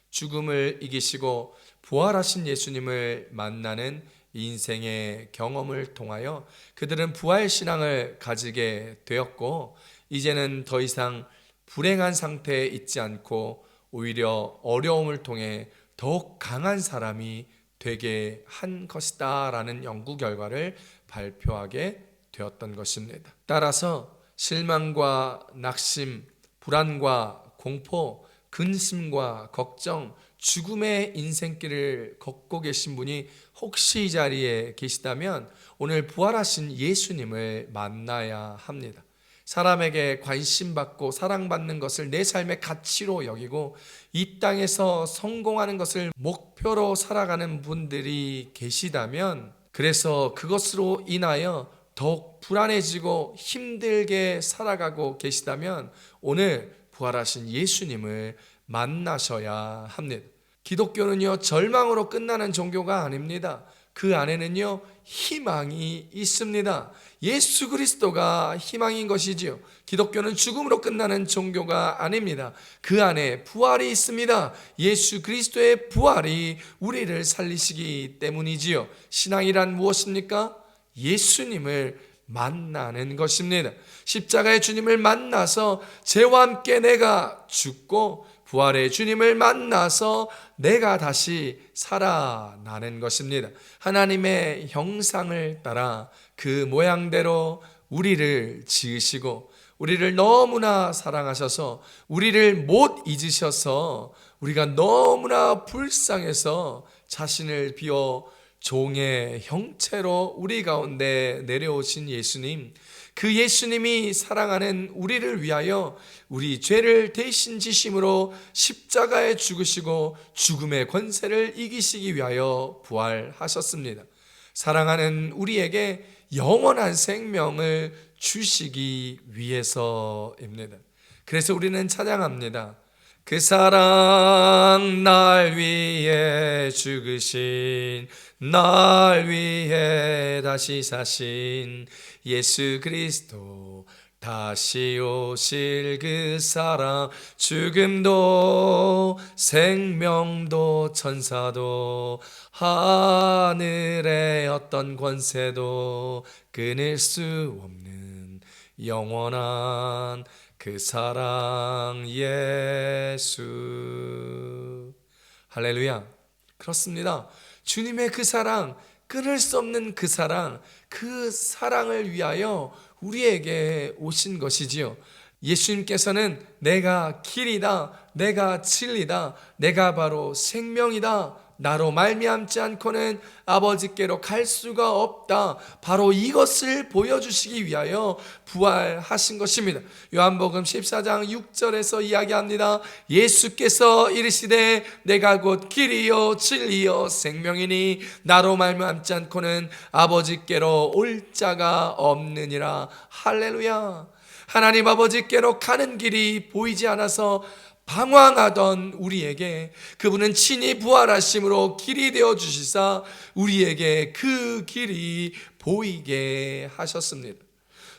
죽음을 이기시고 부활하신 예수님을 만나는 인생의 경험을 통하여 그들은 부활 신앙을 가지게 되었고 이제는 더 이상 불행한 상태에 있지 않고 오히려 어려움을 통해 더욱 강한 사람이 되게 한 것이다 라는 연구 결과를 발표하게 되었던 것입니다. 따라서 실망과 낙심, 불안과 공포, 근심과 걱정, 죽음의 인생길을 걷고 계신 분이 혹시 이 자리에 계시다면 오늘 부활하신 예수님을 만나야 합니다. 사람에게 관심받고 사랑받는 것을 내 삶의 가치로 여기고 이 땅에서 성공하는 것을 목표로 살아가는 분들이 계시다면 그래서 그것으로 인하여 더욱 불안해지고 힘들게 살아가고 계시다면 오늘 부활하신 예수님을 만나셔야 합니다. 기독교는요, 절망으로 끝나는 종교가 아닙니다. 그 안에는요, 희망이 있습니다. 예수 그리스도가 희망인 것이지요. 기독교는 죽음으로 끝나는 종교가 아닙니다. 그 안에 부활이 있습니다. 예수 그리스도의 부활이 우리를 살리시기 때문이지요. 신앙이란 무엇입니까? 예수님을 만나는 것입니다. 십자가의 주님을 만나서 죄와 함께 내가 죽고 부활의 주님을 만나서 내가 다시 살아나는 것입니다. 하나님의 형상을 따라 그 모양대로 우리를 지으시고 우리를 너무나 사랑하셔서 우리를 못 잊으셔서 우리가 너무나 불쌍해서 자신을 비워 종의 형체로 우리 가운데 내려오신 예수님, 그 예수님이 사랑하는 우리를 위하여 우리 죄를 대신 지심으로 십자가에 죽으시고 죽음의 권세를 이기시기 위하여 부활하셨습니다. 사랑하는 우리에게 영원한 생명을 주시기 위해서입니다. 그래서 우리는 찬양합니다. 그 사랑 날 위해 죽으신 날 위해 다시 사신 예수 그리스도 다시 오실 그 사랑 죽음도 생명도 천사도 하늘의 어떤 권세도 끊을 수 없는 영원한 그 사랑 예수. 할렐루야. 그렇습니다. 주님의 그 사랑, 끊을 수 없는 그 사랑을 위하여 우리에게 오신 것이지요. 예수님께서는 내가 길이다, 내가 진리다, 내가 바로 생명이다, 나로 말미암지 않고는 아버지께로 갈 수가 없다, 바로 이것을 보여주시기 위하여 부활하신 것입니다. 요한복음 14장 6절에서 이야기합니다. 예수께서 이르시되 내가 곧 길이요 진리요 생명이니 나로 말미암지 않고는 아버지께로 올 자가 없느니라. 할렐루야. 하나님 아버지께로 가는 길이 보이지 않아서 방황하던 우리에게 그분은 친히 부활하심으로 길이 되어 주시사 우리에게 그 길이 보이게 하셨습니다.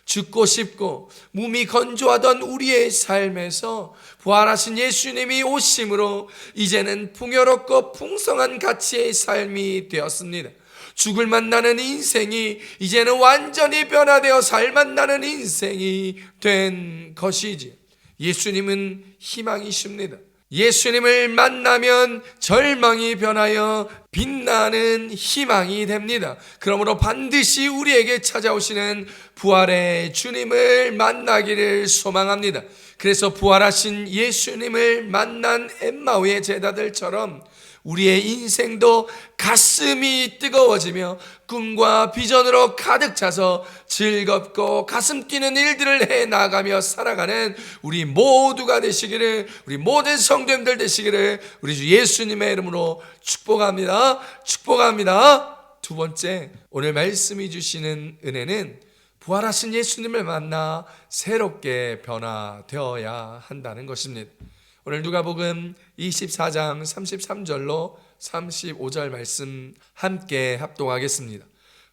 죽고 싶고 몸이 건조하던 우리의 삶에서 부활하신 예수님이 오심으로 이제는 풍요롭고 풍성한 가치의 삶이 되었습니다. 죽을 만나는 인생이 이제는 완전히 변화되어 살만 나는 인생이 된 것이지. 예수님은 희망이십니다. 예수님을 만나면 절망이 변하여 빛나는 희망이 됩니다. 그러므로 반드시 우리에게 찾아오시는 부활의 주님을 만나기를 소망합니다. 그래서 부활하신 예수님을 만난 엠마오의 제자들처럼 우리의 인생도 가슴이 뜨거워지며 꿈과 비전으로 가득 차서 즐겁고 가슴 뛰는 일들을 해나가며 살아가는 우리 모두가 되시기를, 우리 모든 성도님들 되시기를 우리 주 예수님의 이름으로 축복합니다. 축복합니다. 두 번째, 오늘 말씀이 주시는 은혜는 부활하신 예수님을 만나 새롭게 변화되어야 한다는 것입니다. 오늘 누가복음 24장 33절로 35절 말씀 함께 합독하겠습니다.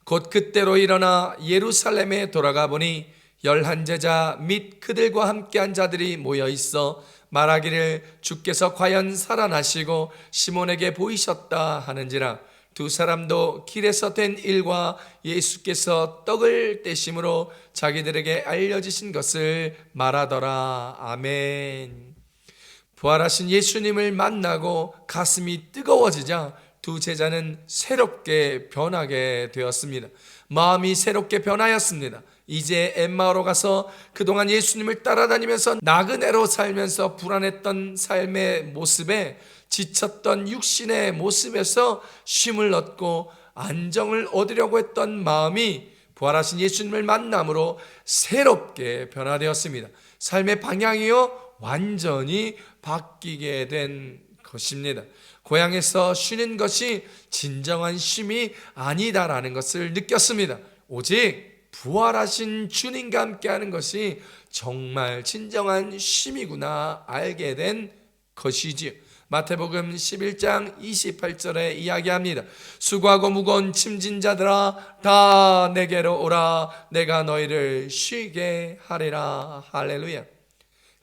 곧 그때로 일어나 예루살렘에 돌아가 보니 11제자 및 그들과 함께한 자들이 모여 있어 말하기를 주께서 과연 살아나시고 시몬에게 보이셨다 하는지라. 두 사람도 길에서 된 일과 예수께서 떡을 떼심으로 자기들에게 알려지신 것을 말하더라. 아멘. 부활하신 예수님을 만나고 가슴이 뜨거워지자 두 제자는 새롭게 변하게 되었습니다. 마음이 새롭게 변하였습니다. 이제 엠마오로 가서 그동안 예수님을 따라다니면서 나그네로 살면서 불안했던 삶의 모습에 지쳤던 육신의 모습에서 쉼을 얻고 안정을 얻으려고 했던 마음이 부활하신 예수님을 만남으로 새롭게 변화되었습니다. 삶의 방향이요 완전히 바뀌게 된 것입니다. 고향에서 쉬는 것이 진정한 쉼이 아니다라는 것을 느꼈습니다. 오직 부활하신 주님과 함께하는 것이 정말 진정한 쉼이구나 알게 된 것이지요. 마태복음 11장 28절에 이야기합니다. 수고하고 무거운 짐진 자들아 다 내게로 오라 내가 너희를 쉬게 하리라. 할렐루야.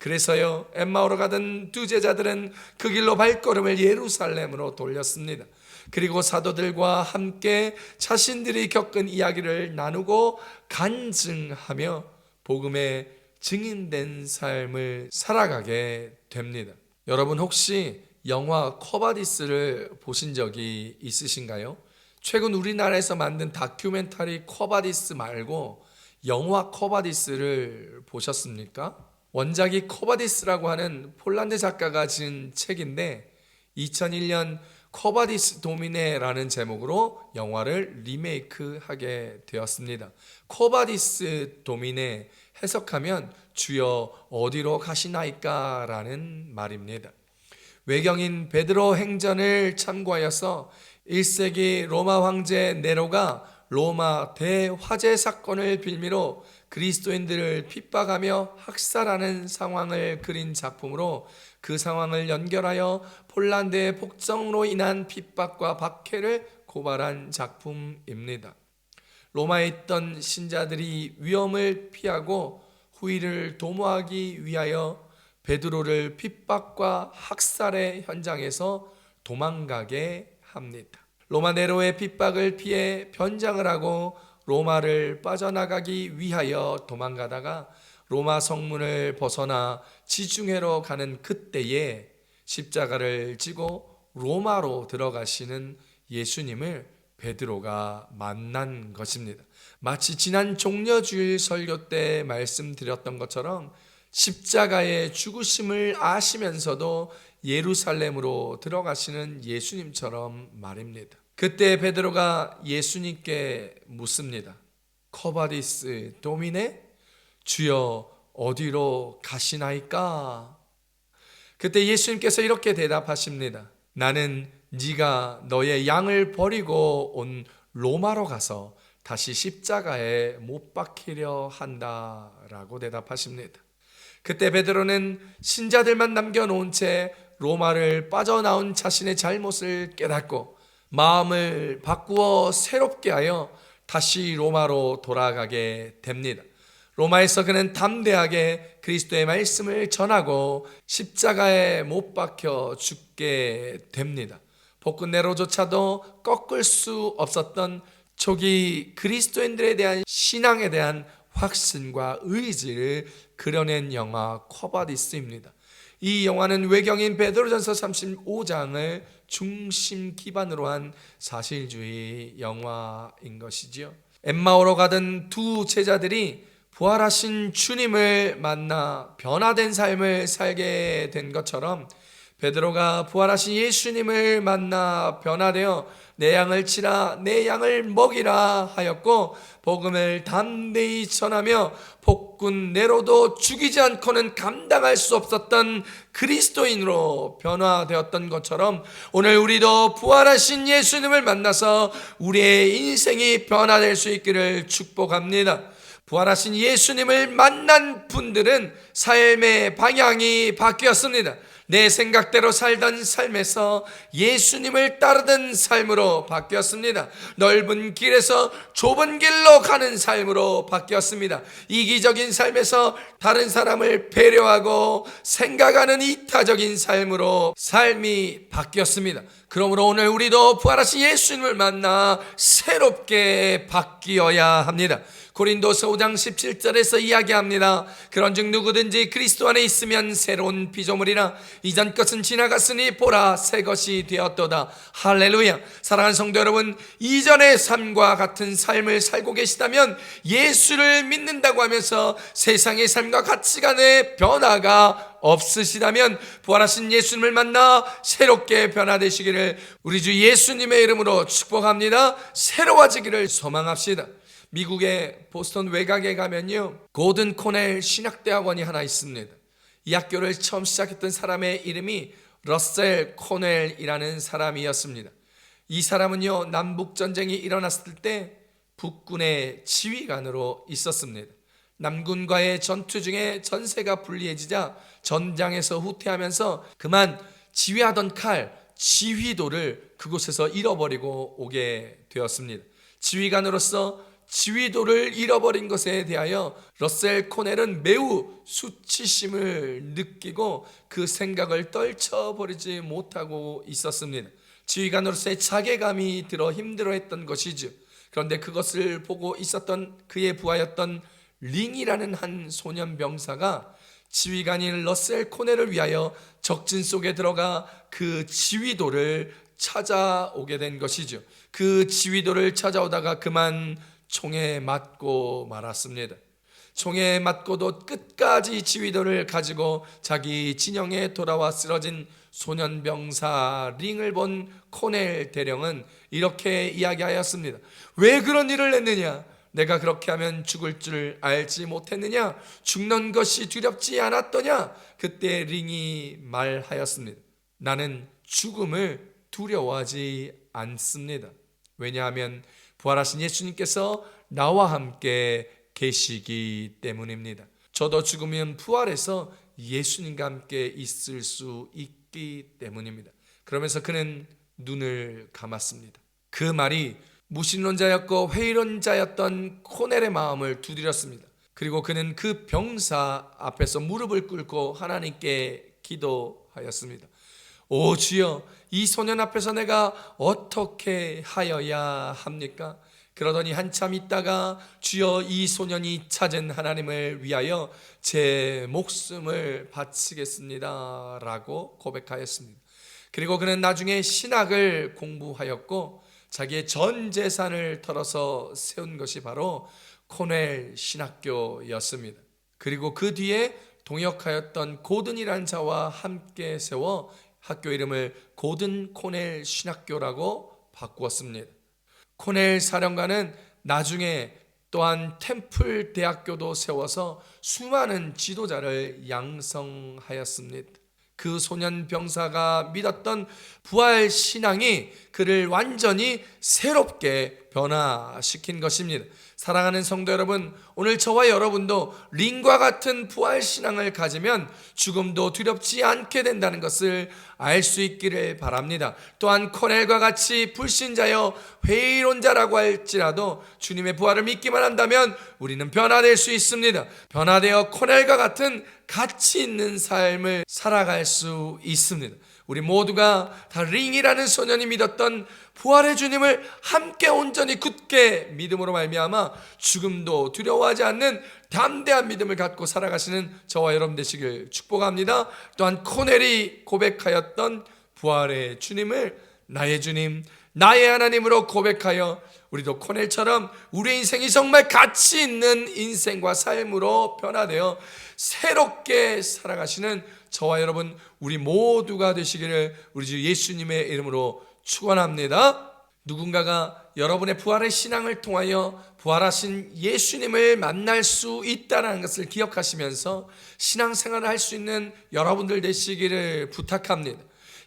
그래서요 엠마오로 가던 두 제자들은 그 길로 발걸음을 예루살렘으로 돌렸습니다. 그리고 사도들과 함께 자신들이 겪은 이야기를 나누고 간증하며 복음의 증인된 삶을 살아가게 됩니다. 여러분 혹시 영화 쿼바디스를 보신 적이 있으신가요? 최근 우리나라에서 만든 다큐멘터리 쿼바디스 말고 영화 쿼바디스를 보셨습니까? 원작이 쿼바디스라고 하는 폴란드 작가가 지은 책인데 2001년 쿼바디스 도미네라는 제목으로 영화를 리메이크하게 되었습니다. 쿼바디스 도미네 해석하면 주여 어디로 가시나이까 라는 말입니다. 외경인 베드로 행전을 참고하여서 1세기 로마 황제 네로가 로마 대화재 사건을 빌미로 그리스도인들을 핍박하며 학살하는 상황을 그린 작품으로 그 상황을 연결하여 폴란드의 폭정으로 인한 핍박과 박해를 고발한 작품입니다. 로마에 있던 신자들이 위험을 피하고 후일을 도모하기 위하여 베드로를 핍박과 학살의 현장에서 도망가게 합니다. 로마 네로의 핍박을 피해 변장을 하고 로마를 빠져나가기 위하여 도망가다가 로마 성문을 벗어나 지중해로 가는 그때에 십자가를 지고 로마로 들어가시는 예수님을 베드로가 만난 것입니다. 마치 지난 종려주일 설교 때 말씀드렸던 것처럼 십자가의 죽으심을 아시면서도 예루살렘으로 들어가시는 예수님처럼 말입니다. 그때 베드로가 예수님께 묻습니다. 커바디스 도미네? 주여 어디로 가시나이까? 그때 예수님께서 이렇게 대답하십니다. 나는 네가 너의 양을 버리고 온 로마로 가서 다시 십자가에 못 박히려 한다라고 대답하십니다. 그때 베드로는 신자들만 남겨놓은 채 로마를 빠져나온 자신의 잘못을 깨닫고 마음을 바꾸어 새롭게 하여 다시 로마로 돌아가게 됩니다. 로마에서 그는 담대하게 그리스도의 말씀을 전하고 십자가에 못 박혀 죽게 됩니다. 복근 네로조차도 꺾을 수 없었던 초기 그리스도인들에 대한 신앙에 대한 확신과 의지를 그려낸 영화 쿼바디스입니다. 이 영화는 외경인 베드로전서 35장을 중심 기반으로 한 사실주의 영화인 것이지요. 엠마오로 가던 두 제자들이 부활하신 주님을 만나 변화된 삶을 살게 된 것처럼 베드로가 부활하신 예수님을 만나 변화되어 내 양을 치라 내 양을 먹이라 하였고 복음을 담대히 전하며 복군 네로도 죽이지 않고는 감당할 수 없었던 그리스도인으로 변화되었던 것처럼 오늘 우리도 부활하신 예수님을 만나서 우리의 인생이 변화될 수 있기를 축복합니다. 부활하신 예수님을 만난 분들은 삶의 방향이 바뀌었습니다. 내 생각대로 살던 삶에서 예수님을 따르던 삶으로 바뀌었습니다. 넓은 길에서 좁은 길로 가는 삶으로 바뀌었습니다. 이기적인 삶에서 다른 사람을 배려하고 생각하는 이타적인 삶으로 삶이 바뀌었습니다. 그러므로 오늘 우리도 부활하신 예수님을 만나 새롭게 바뀌어야 합니다. 고린도서 5장 17절에서 이야기합니다. 그런즉 누구든지 그리스도 안에 있으면 새로운 피조물이라 이전 것은 지나갔으니 보라 새 것이 되었도다. 할렐루야. 사랑하는 성도 여러분, 이전의 삶과 같은 삶을 살고 계시다면 예수를 믿는다고 하면서 세상의 삶과 가치관의 변화가 없으시다면 부활하신 예수님을 만나 새롭게 변화되시기를 우리 주 예수님의 이름으로 축복합니다. 새로워지기를 소망합시다. 미국의 보스턴 외곽에 가면요, 고든 코넬 신학대학원이 하나 있습니다. 이 학교를 처음 시작했던 사람의 이름이 러셀 코넬이라는 사람이었습니다. 이 사람은요, 남북전쟁이 일어났을 때 북군의 지휘관으로 있었습니다. 남군과의 전투 중에 전세가 불리해지자 전장에서 후퇴하면서 그만 지휘하던 칼, 지휘도를 그곳에서 잃어버리고 오게 되었습니다. 지휘관으로서 지휘도를 잃어버린 것에 대하여 러셀 코넬은 매우 수치심을 느끼고 그 생각을 떨쳐버리지 못하고 있었습니다. 지휘관으로서의 자괴감이 들어 힘들어했던 것이죠. 그런데 그것을 보고 있었던 그의 부하였던 링이라는 한 소년 병사가 지휘관인 러셀 코넬을 위하여 적진 속에 들어가 그 지휘도를 찾아오게 된 것이죠. 그 지휘도를 찾아오다가 그만 총에 맞고 말았습니다. 총에 맞고도 끝까지 지휘도를 가지고 자기 진영에 돌아와 쓰러진 소년병사 링을 본 코넬 대령은 이렇게 이야기하였습니다. 왜 그런 일을 했느냐? 내가 그렇게 하면 죽을 줄 알지 못했느냐? 죽는 것이 두렵지 않았더냐? 그때 링이 말하였습니다. 나는 죽음을 두려워하지 않습니다. 왜냐하면 부활하신 예수님께서 나와 함께 계시기 때문입니다. 저도 죽으면 부활해서 예수님과 함께 있을 수 있기 때문입니다. 그러면서 그는 눈을 감았습니다. 그 말이 무신론자였고 회의론자였던 코넬의 마음을 두드렸습니다. 그리고 그는 그 병사 앞에서 무릎을 꿇고 하나님께 기도하였습니다. 오 주여, 이 소년 앞에서 내가 어떻게 하여야 합니까? 그러더니 한참 있다가 주여, 이 소년이 찾은 하나님을 위하여 제 목숨을 바치겠습니다 라고 고백하였습니다. 그리고 그는 나중에 신학을 공부하였고 자기의 전 재산을 털어서 세운 것이 바로 코넬 신학교였습니다. 그리고 그 뒤에 동역하였던 고든이라는 자와 함께 세워 학교 이름을 고든 코넬 신학교라고 바꾸었습니다. 코넬 사령관은 나중에 또한 템플 대학교도 세워서 수많은 지도자를 양성하였습니다. 그 소년 병사가 믿었던 부활 신앙이 그를 완전히 새롭게 변화시킨 것입니다. 사랑하는 성도 여러분, 오늘 저와 여러분도 링과 같은 부활 신앙을 가지면 죽음도 두렵지 않게 된다는 것을 알 수 있기를 바랍니다. 또한 코넬과 같이 불신자여 회의론자라고 할지라도 주님의 부활을 믿기만 한다면 우리는 변화될 수 있습니다. 변화되어 코넬과 같은 가치 있는 삶을 살아갈 수 있습니다. 우리 모두가 다 링이라는 소년이 믿었던 부활의 주님을 함께 온전히 굳게 믿음으로 말미암아 죽음도 두려워하지 않는 담대한 믿음을 갖고 살아가시는 저와 여러분 되시길 축복합니다. 또한 코넬이 고백하였던 부활의 주님을 나의 주님, 나의 하나님으로 고백하여 우리도 코넬처럼 우리의 인생이 정말 가치 있는 인생과 삶으로 변화되어 새롭게 살아가시는 저와 여러분 우리 모두가 되시기를 우리 주 예수님의 이름으로 축원합니다. 누군가가 여러분의 부활의 신앙을 통하여 부활하신 예수님을 만날 수 있다는 것을 기억하시면서 신앙생활을 할 수 있는 여러분들 되시기를 부탁합니다.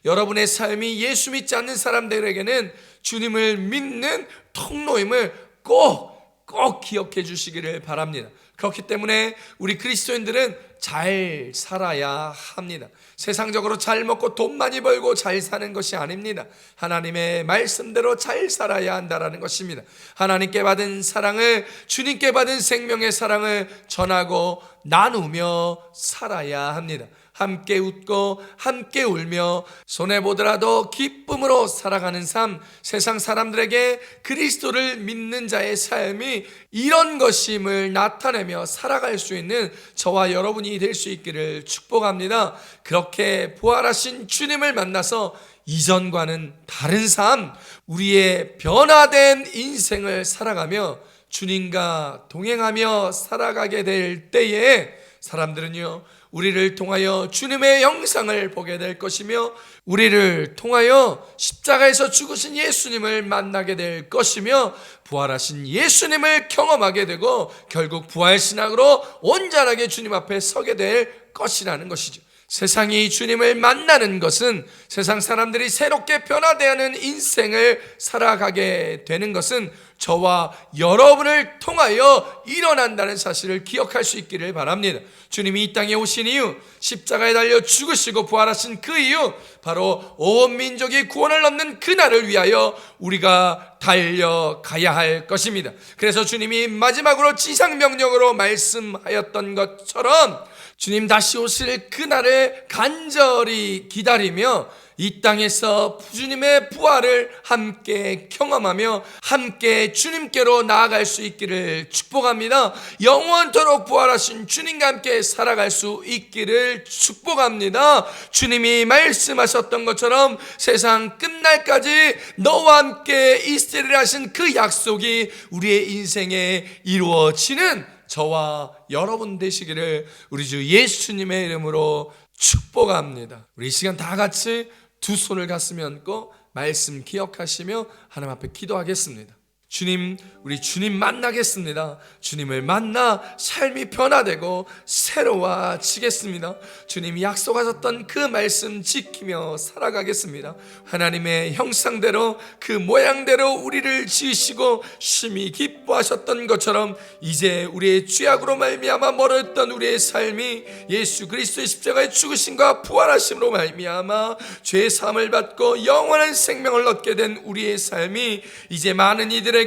여러분의 삶이 예수 믿지 않는 사람들에게는 주님을 믿는 통로임을 꼭 기억해 주시기를 바랍니다. 그렇기 때문에 우리 그리스도인들은 잘 살아야 합니다. 세상적으로 잘 먹고 돈 많이 벌고 잘 사는 것이 아닙니다. 하나님의 말씀대로 잘 살아야 한다는 것입니다. 하나님께 받은 사랑을, 주님께 받은 생명의 사랑을 전하고 나누며 살아야 합니다. 함께 웃고 함께 울며 손해보더라도 기쁨으로 살아가는 삶, 세상 사람들에게 그리스도를 믿는 자의 삶이 이런 것임을 나타내며 살아갈 수 있는 저와 여러분이 될 수 있기를 축복합니다. 그렇게 부활하신 주님을 만나서 이전과는 다른 삶, 우리의 변화된 인생을 살아가며 주님과 동행하며 살아가게 될 때에 사람들은요, 우리를 통하여 주님의 영상을 보게 될 것이며 우리를 통하여 십자가에서 죽으신 예수님을 만나게 될 것이며 부활하신 예수님을 경험하게 되고 결국 부활신앙으로 온전하게 주님 앞에 서게 될 것이라는 것이죠. 세상이 주님을 만나는 것은, 세상 사람들이 새롭게 변화되는 인생을 살아가게 되는 것은 저와 여러분을 통하여 일어난다는 사실을 기억할 수 있기를 바랍니다. 주님이 이 땅에 오신 이유, 십자가에 달려 죽으시고 부활하신 그 이유, 바로 온 민족이 구원을 얻는 그날을 위하여 우리가 달려가야 할 것입니다. 그래서 주님이 마지막으로 지상명령으로 말씀하였던 것처럼 주님 다시 오실 그날을 간절히 기다리며 이 땅에서 주님의 부활을 함께 경험하며 함께 주님께로 나아갈 수 있기를 축복합니다. 영원토록 부활하신 주님과 함께 살아갈 수 있기를 축복합니다. 주님이 말씀하셨던 것처럼 세상 끝날까지 너와 함께 있으리라 하신 그 약속이 우리의 인생에 이루어지는 저와 여러분 되시기를 우리 주 예수님의 이름으로 축복합니다. 우리 이 시간 다 같이 두 손을 가슴에 얹고 말씀 기억하시며 하나님 앞에 기도하겠습니다. 주님, 우리 주님 만나겠습니다. 주님을 만나 삶이 변화되고 새로워지겠습니다. 주님이 약속하셨던 그 말씀 지키며 살아가겠습니다. 하나님의 형상대로 그 모양대로 우리를 지으시고 심히 기뻐하셨던 것처럼 이제 우리의 죄악으로 말미암아 멀어졌던 우리의 삶이 예수 그리스도의 십자가의 죽으심과 부활하심으로 말미암아 죄 사함을 받고 영원한 생명을 얻게 된 우리의 삶이 이제 많은 이들에게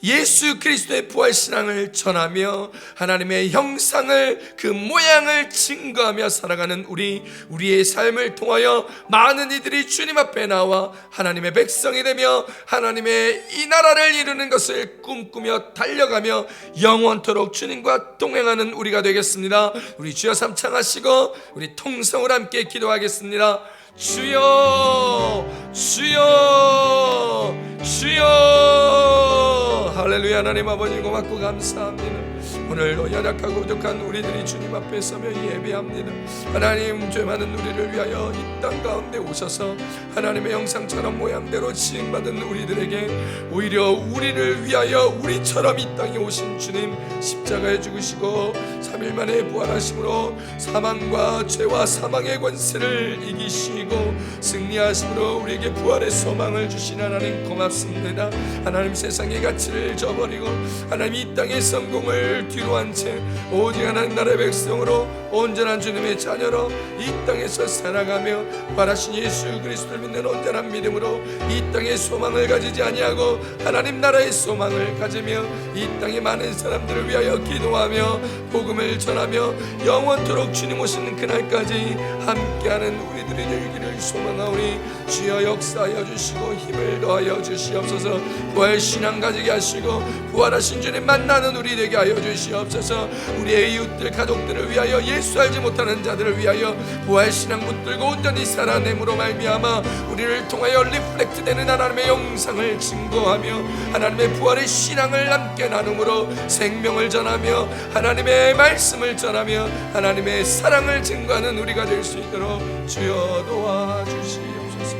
예수 그리스도의 부활 신앙을 전하며 하나님의 형상을 그 모양을 증거하며 살아가는 우리의 삶을 통하여 많은 이들이 주님 앞에 나와 하나님의 백성이 되며 하나님의 이 나라를 이루는 것을 꿈꾸며 달려가며 영원토록 주님과 동행하는 우리가 되겠습니다. 우리 주여 삼창하시고 우리 통성으로 함께 기도하겠습니다. 주여, 주여, 주여. 할렐루야. 하나님 아버지 고맙고 감사합니다. 오늘도 연약하고 부족한 우리들이 주님 앞에 서며 예배합니다. 하나님, 죄 많은 우리를 위하여 이 땅 가운데 오셔서 하나님의 형상처럼 모양대로 지음받은 우리들에게 오히려 우리를 위하여 우리처럼 이 땅에 오신 주님, 십자가에 죽으시고 3일 만에 부활하심으로 사망과 죄와 사망의 권세를 이기시고 승리하심으로 우리에게 부활의 소망을 주신 하나님 고맙습니다. 하나님, 세상의 가치를 저버리고 하나님 이 땅의 성공을 뒤로 한 채 오직 하나님 나라의 백성으로 온전한 주님의 자녀로 이 땅에서 살아가며 부활하신 예수 그리스도를 믿는 온전한 믿음으로 이 땅의 소망을 가지지 아니하고 하나님 나라의 소망을 가지며 이 땅의 많은 사람들을 위하여 기도하며 복음을 전하며 영원토록 주님 오시는 그날까지 함께하는 우리들이 되기를 소망하오니 주여 역사하여 주시고 힘을 더하여 주시옵소서. 부활 신앙 가지게 하시고 부활하신 주님 만나는 우리 되게 하여 주시옵소서. 우리의 이웃들 가족들을 위하여 예수 알지 못하는 자들을 위하여 부활 신앙 붙들고 온전히 살아냄으로 말미암아 우리를 통하여 리플렉트 되는 하나님의 영상을 증거하며 하나님의 부활의 신앙을 함께 나눔으로 생명을 전하며 하나님의 말씀을 전하며 하나님의 사랑을 증거하는 우리가 될 수 있도록 주여 도와주시옵소서.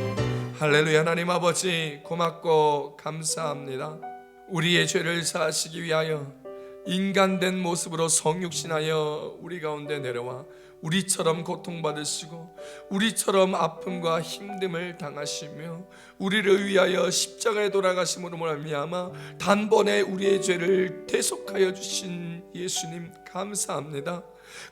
할렐루야. 하나님 아버지 고맙고 감사합니다. 우리의 죄를 사하시기 위하여 인간된 모습으로 성육신하여 우리 가운데 내려와 우리처럼 고통받으시고 우리처럼 아픔과 힘듦을 당하시며 우리를 위하여 십자가에 돌아가심으로 말미암아 단번에 우리의 죄를 대속하여 주신 예수님 감사합니다.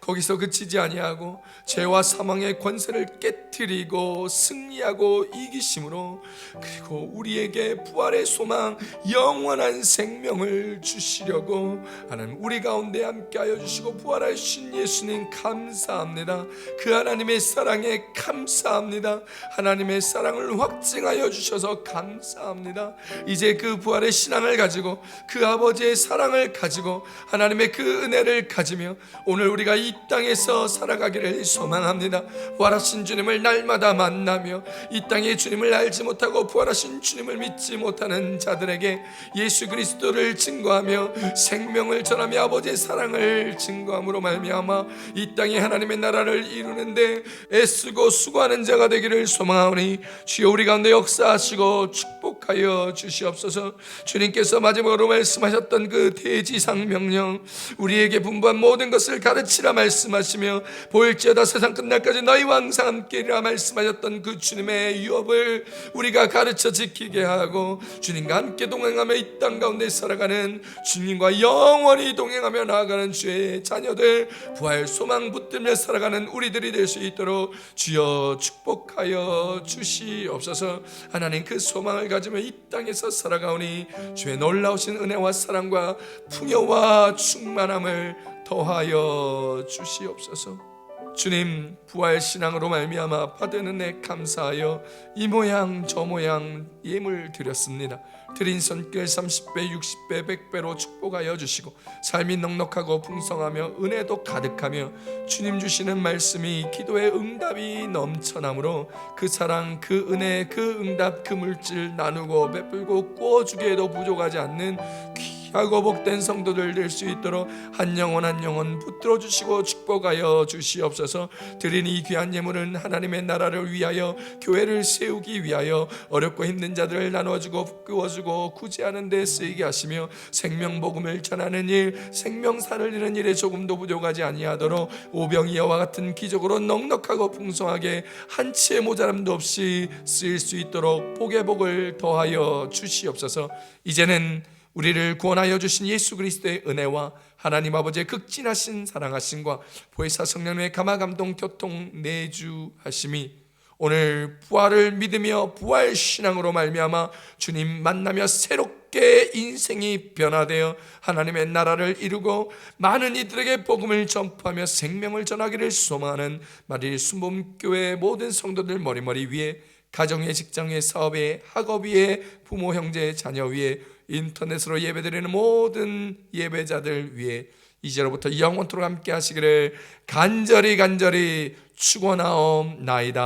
거기서 그치지 아니하고 죄와 사망의 권세를 깨뜨리고 승리하고 이기심으로 그리고 우리에게 부활의 소망 영원한 생명을 주시려고 하나님 우리 가운데 함께하여 주시고 부활하신 예수님 감사합니다. 그 하나님의 사랑에 감사합니다. 하나님의 사랑을 확증하여 주셔서 감사합니다. 이제 그 부활의 신앙을 가지고 그 아버지의 사랑을 가지고 하나님의 그 은혜를 가지며 오늘 우리가 이 땅에서 살아가기를 소망합니다. 부활하신 주님을 날마다 만나며 이 땅에 주님을 알지 못하고 부활하신 주님을 믿지 못하는 자들에게 예수 그리스도를 증거하며 생명을 전하며 아버지의 사랑을 증거함으로 말미암아 이 땅에 하나님의 나라를 이루는데 애쓰고 수고하는 자가 되기를 소망하오니 주여 우리 가운데 역사하시고 축복하여 주시옵소서. 주님께서 마지막으로 말씀하셨던 그 대지상 명령, 우리에게 분부한 모든 것을 가르치라 말씀하시며 보일지어다 세상 끝날까지 너희와 항상 함께리라 말씀하셨던 그 주님의 유업을 우리가 가르쳐 지키게 하고 주님과 함께 동행하며 이 땅 가운데 살아가는 주님과 영원히 동행하며 나아가는 주의 자녀들 부활 소망 붙들며 살아가는 우리들이 될 수 있도록 주여 축복하여 주시옵소서. 하나님 그 소망을 가지며 이 땅에서 살아가오니 주의 놀라우신 은혜와 사랑과 풍요와 충만함을 더하여 주시옵소서. 주님 부활 신앙으로 말미암아 받은 은혜 감사하여 이 모양 저 모양 예물 드렸습니다. 드린 손길 30배 60배 100배로 축복하여 주시고 삶이 넉넉하고 풍성하며 은혜도 가득하며 주님 주시는 말씀이 기도의 응답이 넘쳐나므로 그 사랑 그 은혜 그 응답 그 물질 나누고 베풀고 구워주기에도 부족하지 않는 귀한 귀하고 복된 성도들 될 수 있도록 한 영혼 한 영혼 붙들어 주시고 축복하여 주시옵소서. 드린 이 귀한 예물은 하나님의 나라를 위하여 교회를 세우기 위하여 어렵고 힘든 자들을 나눠주고 꾸어주고 구제하는 데 쓰이게 하시며 생명복음을 전하는 일, 생명사를 이루는 일에 조금도 부족하지 아니하도록 오병 이어와 같은 기적으로 넉넉하고 풍성하게 한치의 모자람도 없이 쓰일 수 있도록 복의 복을 더하여 주시옵소서. 이제는 우리를 구원하여 주신 예수 그리스도의 은혜와 하나님 아버지의 극진하신 사랑하심과 보혜사 성령의 감화감동 교통 내주하심이 오늘 부활을 믿으며 부활 신앙으로 말미암아 주님 만나며 새롭게 인생이 변화되어 하나님의 나라를 이루고 많은 이들에게 복음을 전파하며 생명을 전하기를 소망하는 마릴 순복음교회 모든 성도들 머리머리 위에, 가정의, 직장의, 사업의, 학업 위에, 부모, 형제, 자녀 위에, 인터넷으로 예배드리는 모든 예배자들 위에 이제로부터 영원토록 함께 하시기를 간절히 축원하옵나이다.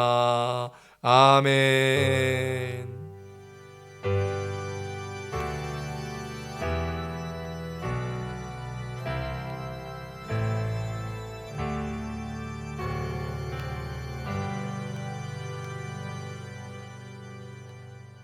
아멘.